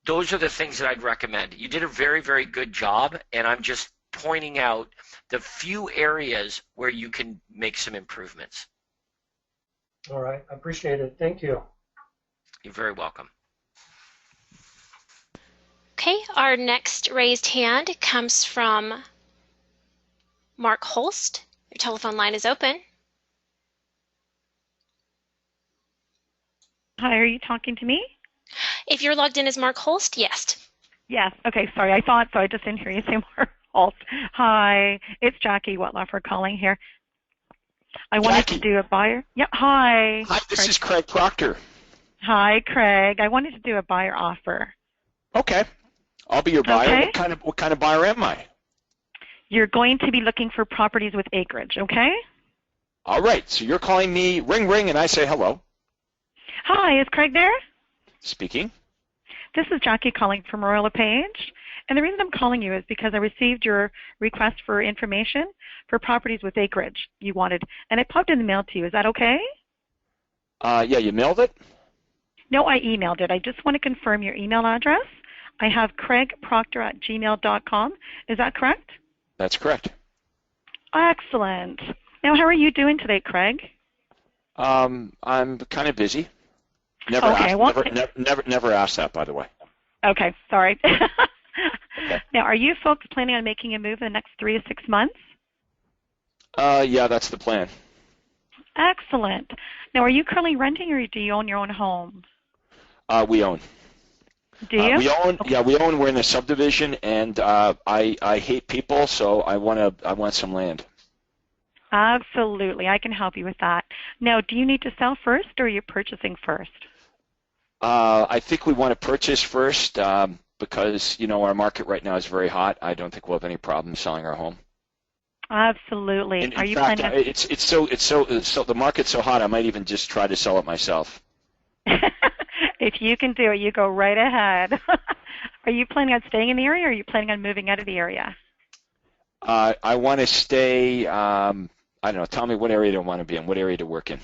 Those are the things that I'd recommend. You did a very, very good job, and I'm just pointing out the few areas where you can make some improvements. All right, I appreciate it. Thank you. You're very welcome. Okay, our next raised hand comes from Mark Holst. Your telephone line is open. Hi, are you talking to me? If you're logged in as Mark Holst, yes. Yes. Okay, sorry. I thought so. I just didn't hear you say Mark Holst. Hi, it's Jackie Wetlaufer calling here. I wanted to do a buyer. Yep. Hi. Hi, this is Craig Proctor. Hi, Craig. I wanted to do a buyer offer. Okay. I'll be your buyer. Okay. What kind of buyer am I? You're going to be looking for properties with acreage, okay? All right. So you're calling me, ring, ring, and I say hello. Hi, is Craig there? Speaking. This is Jackie calling from Royal LePage. And the reason I'm calling you is because I received your request for information for properties with acreage you wanted, and it popped in the mail to you. Is that okay? Yeah, you mailed it? No, I emailed it. I just want to confirm your email address. I have craigproctor@gmail.com. Is that correct? That's correct. Excellent. Now, how are you doing today, Craig? I'm kind of busy. Never asked that, by the way. Okay, sorry. Okay. Now, are you folks planning on making a move in the next 3 to 6 months? Yeah, that's the plan. Excellent. Now, are you currently renting, or do you own your own home? We own. Do you? We own. Okay. Yeah, we own. We're in a subdivision, and I hate people, so I want some land. Absolutely, I can help you with that. Now, do you need to sell first, or are you purchasing first? I think we want to purchase first because our market right now is very hot. I don't think we'll have any problem selling our home. Absolutely. In fact, it's so the market's so hot. I might even just try to sell it myself. If you can do it, you go right ahead. Are you planning on staying in the area, or are you planning on moving out of the area? I want to stay. I don't know. Tell me what area do I want to be in? What area to work in?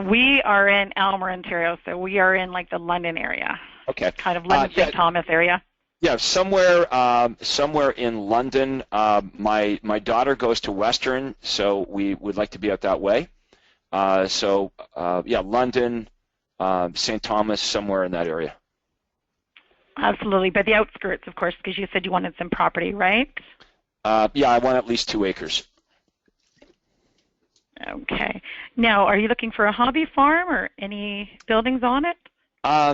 We are in Aylmer, Ontario, so we are in like the London area. Okay. Kind of London, St. Thomas area. Yeah, somewhere in London. My daughter goes to Western, so we would like to be out that way. London, St. Thomas, somewhere in that area. Absolutely, but the outskirts, of course, because you said you wanted some property, right? Yeah, I want at least 2 acres. Okay. Now, are you looking for a hobby farm or any buildings on it?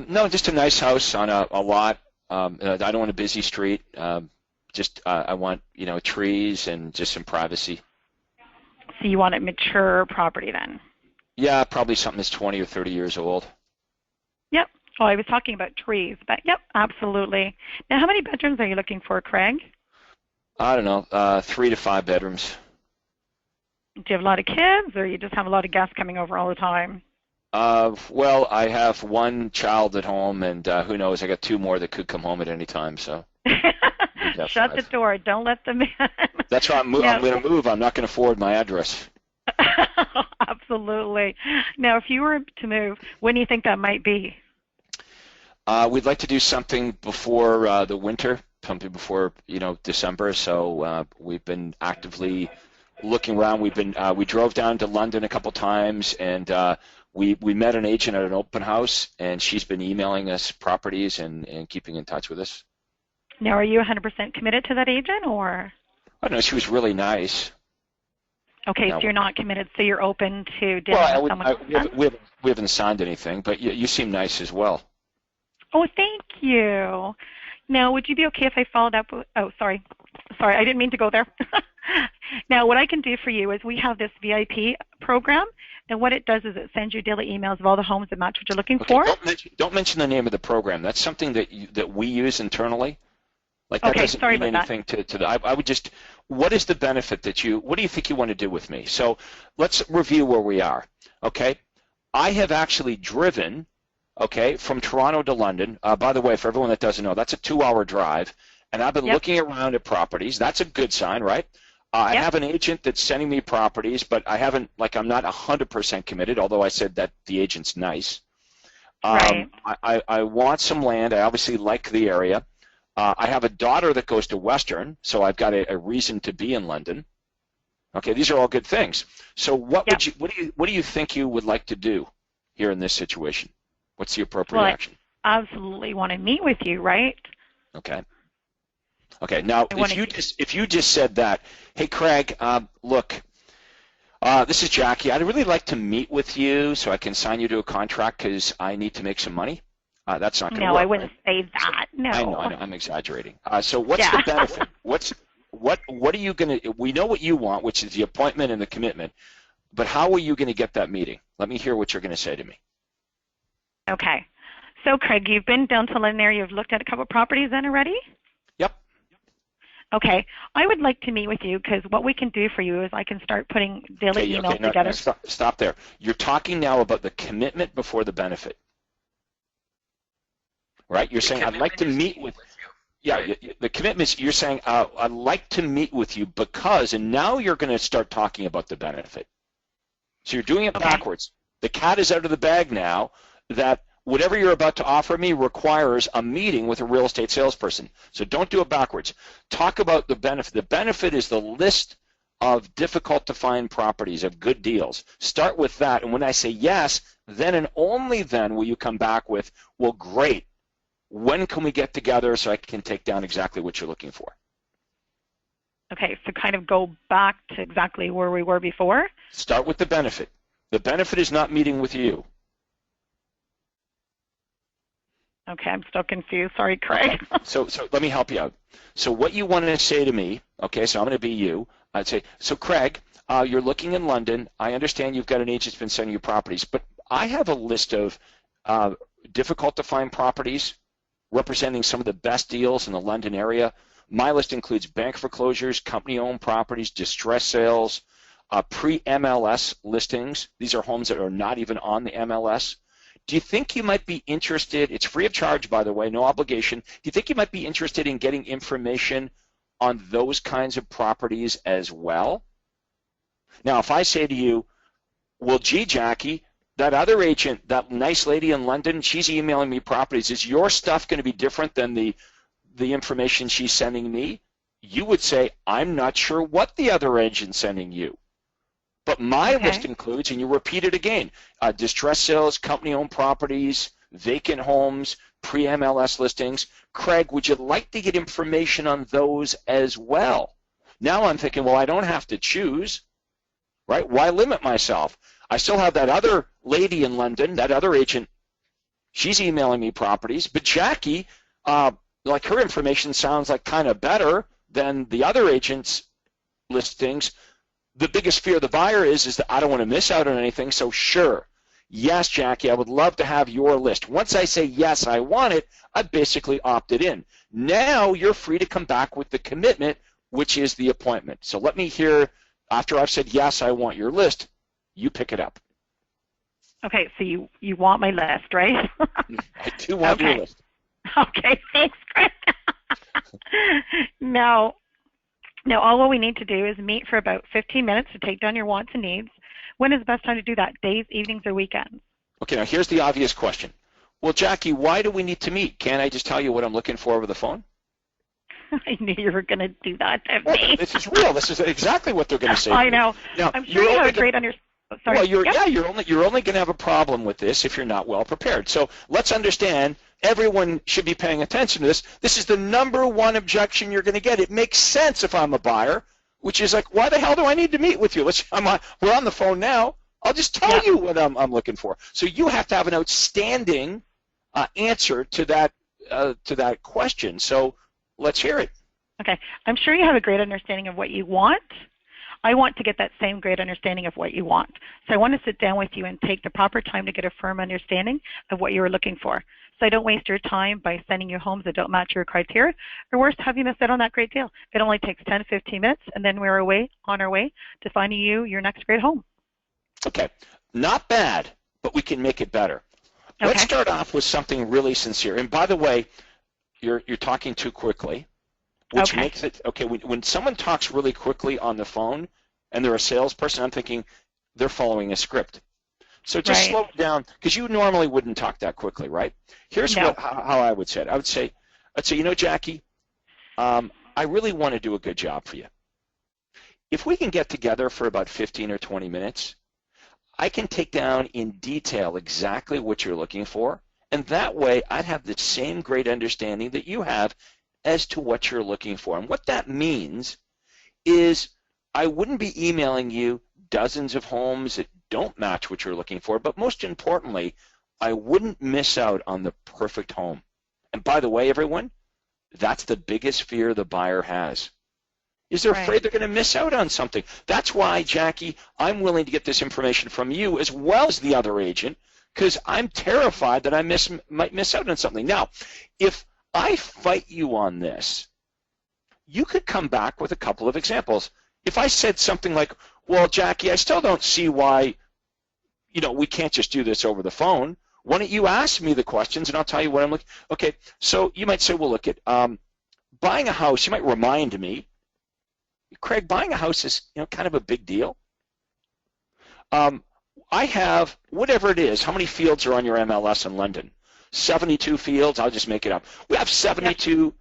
No, just a nice house on a lot. I don't want a busy street. I want trees and just some privacy. So you want a mature property then? Yeah, probably something that's 20 or 30 years old. Yep. Oh, I was talking about trees, but yep, absolutely. Now, how many bedrooms are you looking for, Craig? I don't know, 3 to 5 bedrooms. Do you have a lot of kids, or you just have a lot of guests coming over all the time? Well, I have 1 child at home, and who knows, I got 2 more that could come home at any time, so. Shut 5. The door. Don't let them in. That's why I'm going to move. I'm not going to forward my address. Absolutely. Now, if you were to move, when do you think that might be? We'd like to do something before the winter, something before December. So we've been actively looking around. We drove down to London a couple times, and we met an agent at an open house, and she's been emailing us properties and keeping in touch with us. Now, are you 100% committed to that agent, or? I don't know. She was really nice. Okay, so you're not committed, so you're open to dinner with someone. We haven't signed anything, but you seem nice as well. Oh, thank you. Now, would you be okay if I followed up with, sorry, I didn't mean to go there. Now, what I can do for you is we have this VIP program, and what it does is it sends you daily emails of all the homes that match what you're looking for. Don't mention the name of the program. That's something that we use internally. Like that doesn't mean anything to the. I would just. What is the benefit what do you think you want to do with me? So let's review where we are. Okay, I have actually driven. Okay, from Toronto to London. By the way, for everyone that doesn't know, that's a 2-hour drive, and I've been looking around at properties. That's a good sign, right? I have an agent that's sending me properties, but I haven't. I'm not 100% committed. Although I said that the agent's nice. Right. I want some land. I obviously like the area. I have a daughter that goes to Western, so I've got a reason to be in London. Okay, these are all good things. So what do you think you would like to do here in this situation? What's the appropriate action? I absolutely want to meet with you, right? Okay. Okay. Now, if you just said that, hey Craig, look, this is Jackie. I'd really like to meet with you so I can sign you to a contract because I need to make some money. That's not going to work. No, I wouldn't say that. No. I know. I'm exaggerating. So what's the benefit? What are you going to? We know what you want, which is the appointment and the commitment. But how are you going to get that meeting? Let me hear what you're going to say to me. Okay. So, Craig, you've been down to London area. You've looked at a couple of properties then already? Yep. Okay. I would like to meet with you because what we can do for you is I can start putting daily emails together. Stop there. You're talking now about the commitment before the benefit. Right? You're saying, I'd like to meet with you. Yeah, the commitment, you're saying, I'd like to meet with you because, and now you're going to start talking about the benefit. So you're doing it backwards. The cat is out of the bag now that whatever you're about to offer me requires a meeting with a real estate salesperson. So don't do it backwards. Talk about the benefit. The benefit is the list of difficult to find properties, of good deals. Start with that, and when I say yes, then and only then will you come back with, well, great, when can we get together so I can take down exactly what you're looking for? Okay, so kind of go back to exactly where we were before. Start with the benefit. The benefit is not meeting with you. Okay, I'm still confused. Sorry, Craig. Okay. So let me help you out. So what you want to say to me, okay, so I'm going to be you. I'd say, so Craig, you're looking in London. I understand you've got an agent that's been sending you properties, but I have a list of difficult to find properties representing some of the best deals in the London area. My list includes bank foreclosures, company-owned properties, distress sales, pre-MLS listings. These are homes that are not even on the MLS. Do you think you might be interested, it's free of charge, by the way, no obligation, do you think you might be interested in getting information on those kinds of properties as well? Now, if I say to you, well, gee, Jackie, that other agent, that nice lady in London, she's emailing me properties. Is your stuff going to be different than the information she's sending me? You would say, I'm not sure what the other agent's sending you. But my list includes, and you repeat it again, distress sales, company-owned properties, vacant homes, pre-MLS listings. Craig, would you like to get information on those as well? Now I'm thinking, well, I don't have to choose, right? Why limit myself? I still have that other lady in London, that other agent, she's emailing me properties, but Jackie, like her information sounds like kind of better than the other agent's listings. The biggest fear of the buyer is that I don't want to miss out on anything, so sure, yes, Jackie, I would love to have your list. Once I say yes, I want it, I basically opted in. Now you're free to come back with the commitment, which is the appointment. So let me hear, after I've said yes, I want your list, you pick it up. Okay, so you want my list, right? I do want your list. Okay, thanks, Craig. Now, all we need to do is meet for about 15 minutes to take down your wants and needs. When is the best time to do that? Days, evenings, or weekends? Okay, now here's the obvious question. Well, Jackie, why do we need to meet? Can't I just tell you what I'm looking for over the phone? I knew you were going to do that to me. This is real. This is exactly what they're going to say. I know. Now, I'm sure you have a great understanding. Sorry. Well, you're only going to have a problem with this if you're not well prepared. So let's understand. Everyone should be paying attention to this. This is the number one objection you're going to get. It makes sense if I'm a buyer, which is like, why the hell do I need to meet with you? We're on the phone now. I'll just tell you what I'm looking for. So you have to have an outstanding answer to that question. So let's hear it. Okay. I'm sure you have a great understanding of what you want. I want to get that same great understanding of what you want. So I want to sit down with you and take the proper time to get a firm understanding of what you are looking for. So I don't waste your time by sending you homes that don't match your criteria, or worse, have you miss out on that great deal. It only takes 10, 15 minutes, and then we're on our way to finding you your next great home. Okay. Not bad, but we can make it better. Okay. Let's start off with something really sincere. And by the way, you're talking too quickly, which makes it, when someone talks really quickly on the phone and they're a salesperson, I'm thinking they're following a script. So just slow it down, because you normally wouldn't talk that quickly, right? Here's how I would say it. I'd say, you know, Jackie, I really want to do a good job for you. If we can get together for about 15 or 20 minutes, I can take down in detail exactly what you're looking for, and that way I'd have the same great understanding that you have as to what you're looking for. And what that means is I wouldn't be emailing you dozens of homes that don't match what you're looking for, but most importantly, I wouldn't miss out on the perfect home. And by the way, everyone, that's the biggest fear the buyer has, is they're afraid they're going to miss out on something. That's why, Jackie, I'm willing to get this information from you as well as the other agent, because I'm terrified that I might miss out on something. Now, if I fight you on this, you could come back with a couple of examples. If I said something like, well, Jackie, I still don't see why, we can't just do this over the phone. Why don't you ask me the questions and I'll tell you what I'm looking. Okay, so you might say, well, look at buying a house. You might remind me, Craig, buying a house is kind of a big deal. I have whatever it is. How many fields are on your MLS in London? 72 fields. I'll just make it up. We have 72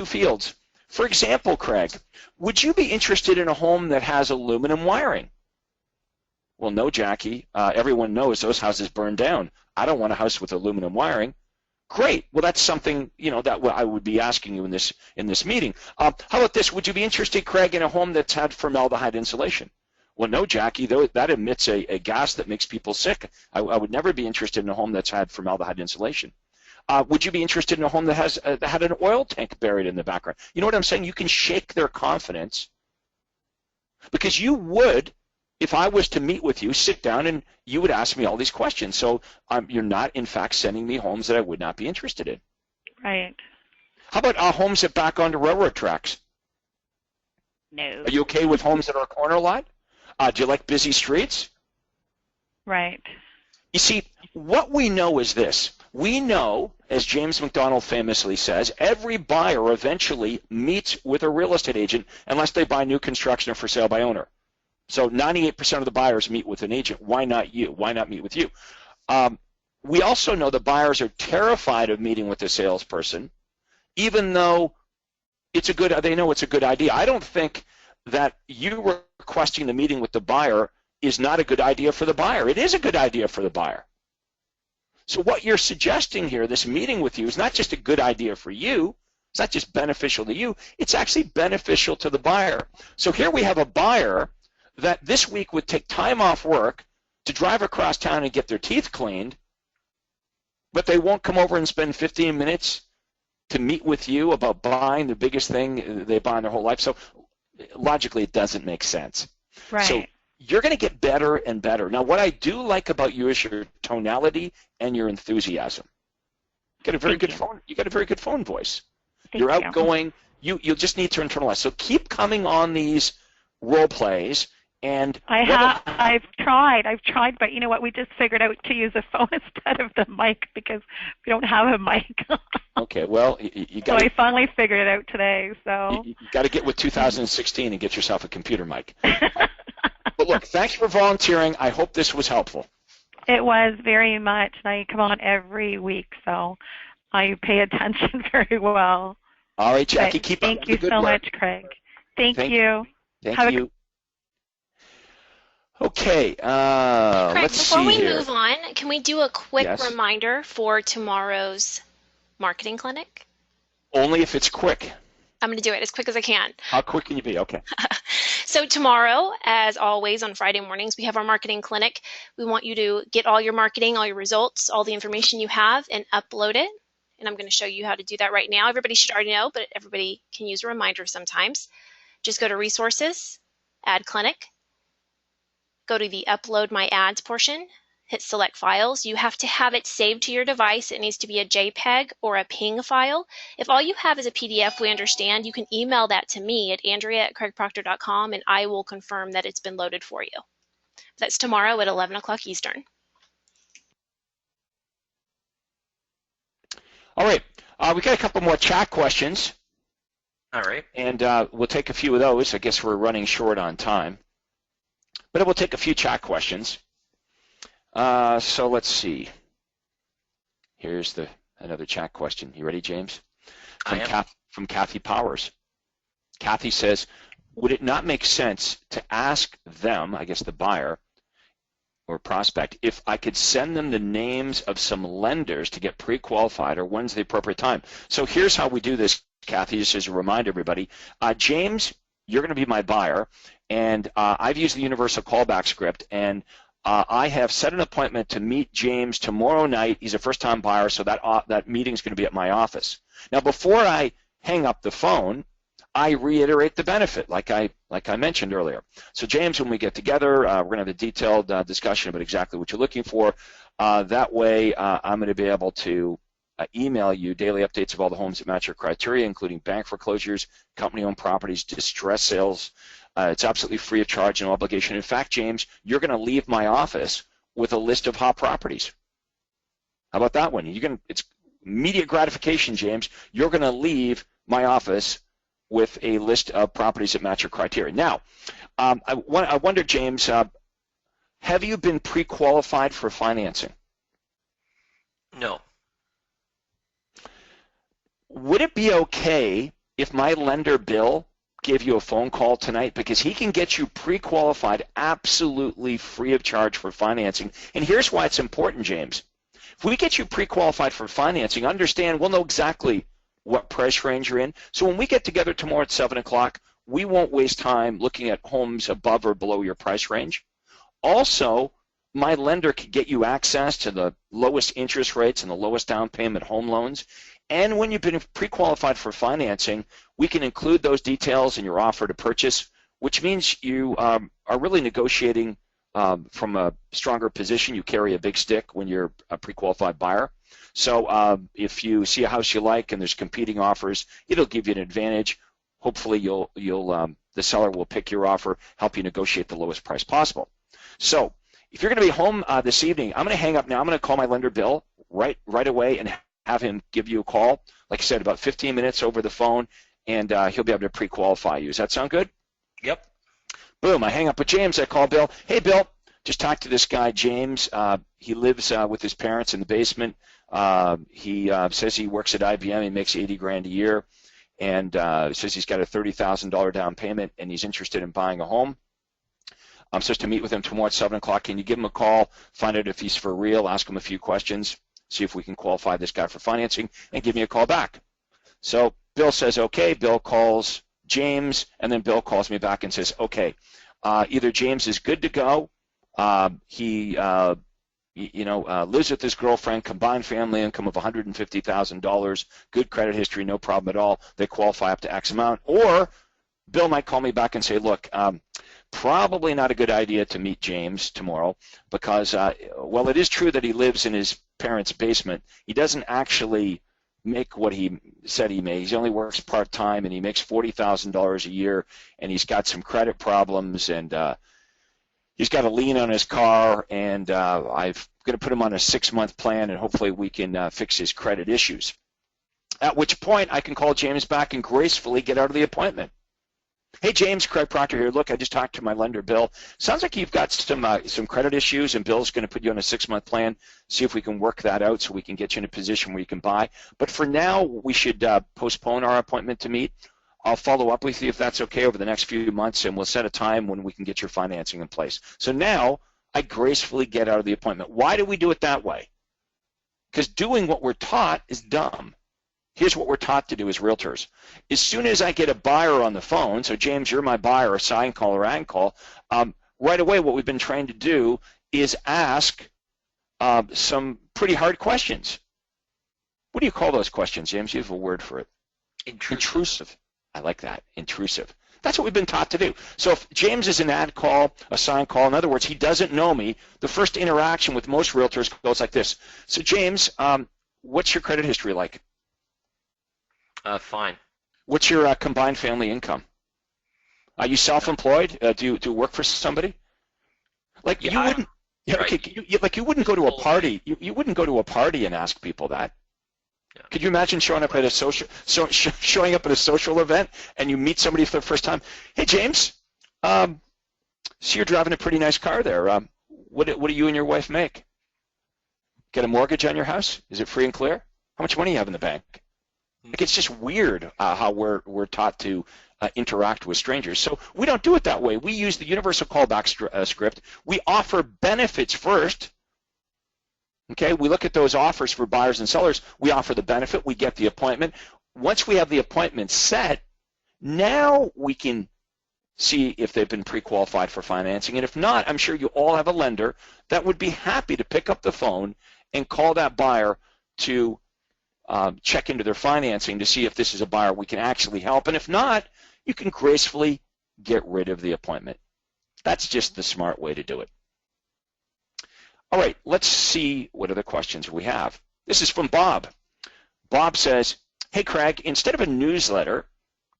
fields. For example, Craig, would you be interested in a home that has aluminum wiring? Well, no, Jackie. Everyone knows those houses burn down. I don't want a house with aluminum wiring. Great. Well, that's something, that I would be asking you in this meeting. How about this? Would you be interested, Craig, in a home that's had formaldehyde insulation? Well, no, Jackie. That emits a gas that makes people sick. I would never be interested in a home that's had formaldehyde insulation. Would you be interested in a home that had an oil tank buried in the background? You know what I'm saying? You can shake their confidence, because you would, if I was to meet with you, sit down, and you would ask me all these questions. So you're not, in fact, sending me homes that I would not be interested in. Right. How about homes that back onto railroad tracks? No. Are you okay with homes that are a corner lot? Do you like busy streets? Right. You see, what we know is this. We know, as James McDonald famously says, every buyer eventually meets with a real estate agent unless they buy new construction or for sale by owner. So 98% of the buyers meet with an agent. Why not you? Why not meet with you? We also know the buyers are terrified of meeting with the salesperson, even though they know it's a good idea. I don't think that you requesting the meeting with the buyer is not a good idea for the buyer. It is a good idea for the buyer. So what you're suggesting here, this meeting with you, is not just a good idea for you. It's not just beneficial to you. It's actually beneficial to the buyer. So here we have a buyer that this week would take time off work to drive across town and get their teeth cleaned, but they won't come over and spend 15 minutes to meet with you about buying the biggest thing they buy in their whole life. So logically, it doesn't make sense. Right. So you're going to get better and better. Now, what I do like about you is your tonality and your enthusiasm. You got a very good phone. You got a very good phone voice. You're outgoing. You'll just need to internalize. So keep coming on these role plays. And I've tried, but you know what? We just figured out to use a phone instead of the mic because we don't have a mic. Okay, well, you got. So I finally figured it out today. So you got to get with 2016 and get yourself a computer mic. But look, thanks for volunteering. I hope this was helpful. It was very much. I come on every week, so I pay attention very well. All right, Jackie, keep up the good work. Thank you so much, Craig. Thank you. Thank you. Okay, Craig, let's see before we here. move on, can we do a quick reminder for tomorrow's marketing clinic? Only if it's quick. I'm going to do it as quick as I can. How quick can you be? Okay. So tomorrow, as always on Friday mornings, we have our marketing clinic. We want you to get all your marketing, all your results, all the information you have, and upload it. And I'm going to show you how to do that right now. Everybody should already know, but everybody can use a reminder sometimes. Just go to Resources, Add Clinic. Go to the Upload My Ads portion, hit Select Files. You have to have it saved to your device. It needs to be a JPEG or a PNG file. If all you have is a PDF, we understand. You can email that to me at andrea@craigproctor.com, and I will confirm that it's been loaded for you. That's tomorrow at 11 o'clock Eastern. All right. We got a couple more chat questions. All right. And we'll take a few of those. I guess we're running short on time. But we'll take a few chat questions. So let's see. Here's another chat question. You ready, James? From Kathy Powers. Kathy says, would it not make sense to ask them, I guess the buyer or prospect, if I could send them the names of some lenders to get pre-qualified, or when's the appropriate time? So here's how we do this, Kathy, just as a reminder, everybody. James, you're going to be my buyer, and I've used the universal callback script, and I have set an appointment to meet James tomorrow night. He's a first-time buyer, so that meeting's going to be at my office. Now, before I hang up the phone, I reiterate the benefit, like I mentioned earlier. So, James, when we get together, we're going to have a detailed discussion about exactly what you're looking for. That way, I'm going to be able to email you daily updates of all the homes that match your criteria, including bank foreclosures, company-owned properties, distress sales. It's absolutely free of charge and no obligation. In fact, James, you're going to leave my office with a list of hot properties. How about that one? It's immediate gratification, James. You're going to leave my office with a list of properties that match your criteria. Now, I wonder, James, have you been pre-qualified for financing? No. would it be okay if my lender, Bill, gave you a phone call tonight? Because he can get you pre-qualified absolutely free of charge for financing. And here's why it's important, James. If we get you pre-qualified for financing, understand we'll know exactly what price range you're in. So when we get together tomorrow at 7 o'clock, we won't waste time looking at homes above or below your price range. Also, my lender can get you access to the lowest interest rates and the lowest down payment home loans. And when you've been pre-qualified for financing, we can include those details in your offer to purchase, which means you are really negotiating from a stronger position. You carry a big stick when you're a pre-qualified buyer. So if you see a house you like and there's competing offers, it'll give you an advantage. Hopefully the seller will pick your offer, help you negotiate the lowest price possible. So if you're going to be home this evening, I'm going to hang up now. I'm going to call my lender, Bill, right away and have him give you a call. Like I said, about 15 minutes over the phone, and he'll be able to pre-qualify you. Does that sound good? Yep. Boom, I hang up with James. I call Bill. Hey, Bill, just talked to this guy, James. He lives with his parents in the basement. He says he works at IBM. He makes $80,000 a year, and says he's got a $30,000 down payment, and he's interested in buying a home. I'm supposed to meet with him tomorrow at 7 o'clock. Can you give him a call, find out if he's for real, ask him a few questions, see if we can qualify this guy for financing, and give me a call back. So Bill says, okay. Bill calls James, and then Bill calls me back and says, okay, either James is good to go, he lives with his girlfriend, combined family income of $150,000, good credit history, no problem at all, they qualify up to X amount, or Bill might call me back and say, look, probably not a good idea to meet James tomorrow because, while it is true that he lives in his parents' basement, he doesn't actually make what he said he made. He only works part-time, and he makes $40,000 a year, and he's got some credit problems, and he's got a lien on his car, and I'm going to put him on a 6-month plan, and hopefully we can fix his credit issues. At which point I can call James back and gracefully get out of the appointment. Hey, James, Craig Proctor here. Look, I just talked to my lender, Bill. Sounds like you've got some credit issues, and Bill's going to put you on a 6-month plan, see if we can work that out so we can get you in a position where you can buy. But for now, we should postpone our appointment to meet. I'll follow up with you if that's okay over the next few months, and we'll set a time when we can get your financing in place. So now I gracefully get out of the appointment. Why do we do it that way? Because doing what we're taught is dumb. Here's what we're taught to do as realtors. As soon as I get a buyer on the phone, so James, you're my buyer, a sign call or ag call, right away what we've been trained to do is ask some pretty hard questions. What do you call those questions, James? You have a word for it. Intrusive. I like that, intrusive. That's what we've been taught to do. So if James is an ad call, a sign call, in other words, he doesn't know me, the first interaction with most realtors goes like this. So James, what's your credit history like? Fine. What's your combined family income? Are you self-employed? Do you work for somebody? Like you wouldn't. Yeah, right. Okay. You wouldn't go to a party. You wouldn't go to a party and ask people that. Yeah. Could you imagine showing up at a social event and you meet somebody for the first time? Hey, James. So you're driving a pretty nice car there. What do you and your wife make? Get a mortgage on your house? Is it free and clear? How much money do you have in the bank? Like, it's just weird how we're taught to interact with strangers. So we don't do it that way. We use the universal callback script. We offer benefits first. Okay, we look at those offers for buyers and sellers. We offer the benefit. We get the appointment. Once we have the appointment set, now we can see if they've been pre-qualified for financing. And if not, I'm sure you all have a lender that would be happy to pick up the phone and call that buyer to check into their financing to see if this is a buyer we can actually help. And if not, you can gracefully get rid of the appointment. That's just the smart way to do it. All right, let's see what other questions we have. This is from Bob. Bob says, hey, Craig, instead of a newsletter,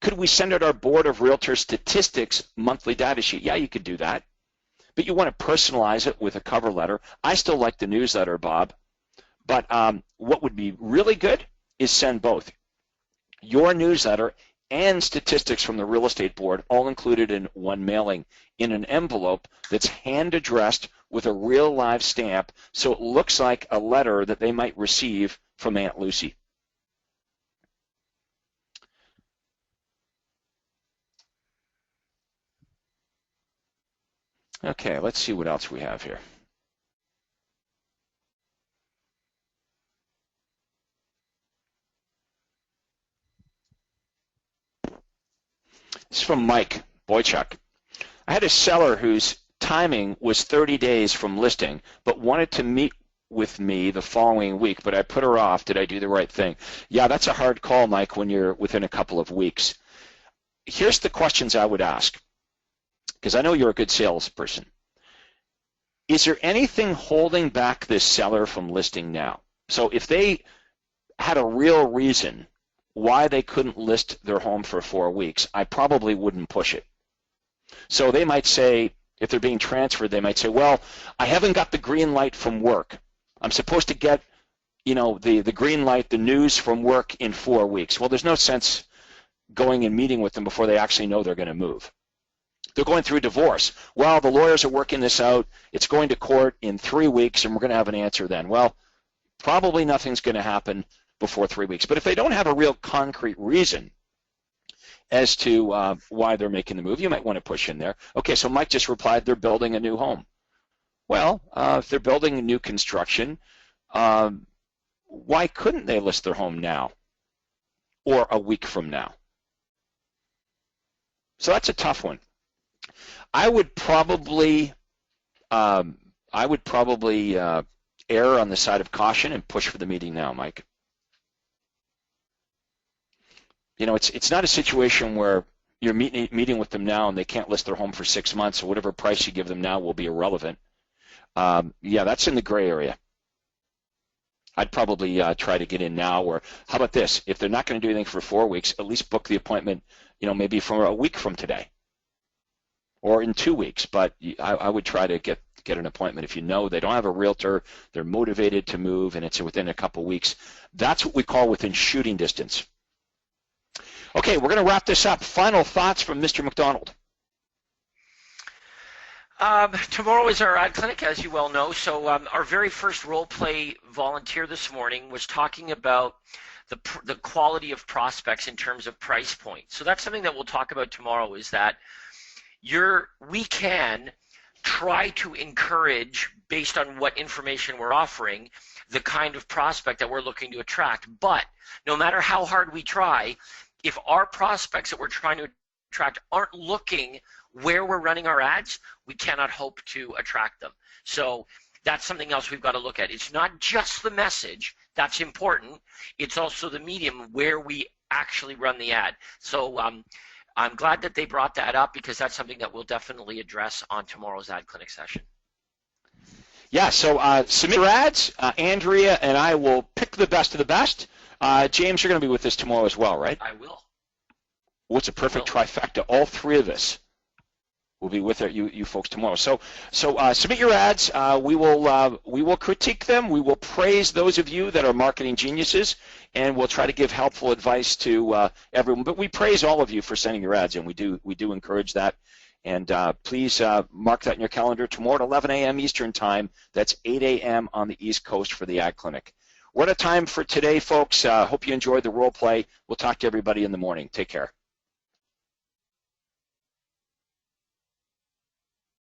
could we send out our Board of Realtor Statistics monthly data sheet? Yeah, you could do that. But you want to personalize it with a cover letter. I still like the newsletter, Bob. But what would be really good is send both your newsletter and statistics from the real estate board all included in one mailing in an envelope that's hand addressed with a real live stamp so it looks like a letter that they might receive from Aunt Lucy. Okay, let's see what else we have here. This is from Mike Boychuk. I had a seller whose timing was 30 days from listing, but wanted to meet with me the following week, but I put her off. Did I do the right thing? Yeah, that's a hard call, Mike, when you're within a couple of weeks. Here's the questions I would ask, because I know you're a good salesperson. Is there anything holding back this seller from listing now? So if they had a real reason why they couldn't list their home for 4 weeks, I probably wouldn't push it. So they might say, if they're being transferred, they might say, well, I haven't got the green light from work. I'm supposed to get, the green light, the news from work in 4 weeks. Well, there's no sense going and meeting with them before they actually know they're going to move. They're going through a divorce. Well, the lawyers are working this out. It's going to court in 3 weeks, and we're going to have an answer then. Well, probably nothing's going to happen before 3 weeks. But if they don't have a real concrete reason as to why they're making the move, you might want to push in there. Okay, so Mike just replied they're building a new home. Well, if they're building a new construction, why couldn't they list their home now or a week from now? So that's a tough one. I would probably err on the side of caution and push for the meeting now, Mike. It's not a situation where you're meeting with them now and they can't list their home for 6 months, so whatever price you give them now will be irrelevant. Yeah, that's in the gray area. I'd probably try to get in now, or how about this? If they're not going to do anything for 4 weeks, at least book the appointment, maybe for a week from today or in 2 weeks. But I would try to get an appointment. If you know they don't have a realtor, they're motivated to move, and it's within a couple weeks. That's what we call within shooting distance. Okay, we're going to wrap this up. Final thoughts from Mr. McDonald. Tomorrow is our ad clinic, as you well know. So our very first role play volunteer this morning was talking about the quality of prospects in terms of price point. So that's something that we'll talk about tomorrow, is that we can try to encourage, based on what information we're offering, the kind of prospect that we're looking to attract. But no matter how hard we try, if our prospects that we're trying to attract aren't looking where we're running our ads, we cannot hope to attract them. So that's something else we've got to look at. It's not just the message that's important. It's also the medium where we actually run the ad. So I'm glad that they brought that up, because that's something that we'll definitely address on tomorrow's ad clinic session. Yeah, so submit your ads. Andrea and I will pick the best of the best. James, you're going to be with us tomorrow as well, right? I will. What's a perfect trifecta? All three of us will be with you folks tomorrow. So submit your ads. We will critique them. We will praise those of you that are marketing geniuses, and we'll try to give helpful advice to everyone. But we praise all of you for sending your ads, and we do encourage that. And please mark that in your calendar tomorrow at 11 a.m. Eastern Time. That's 8 a.m. on the East Coast for the ad clinic. We're out of time for today, folks. Hope you enjoyed the role play. We'll talk to everybody in the morning. Take care.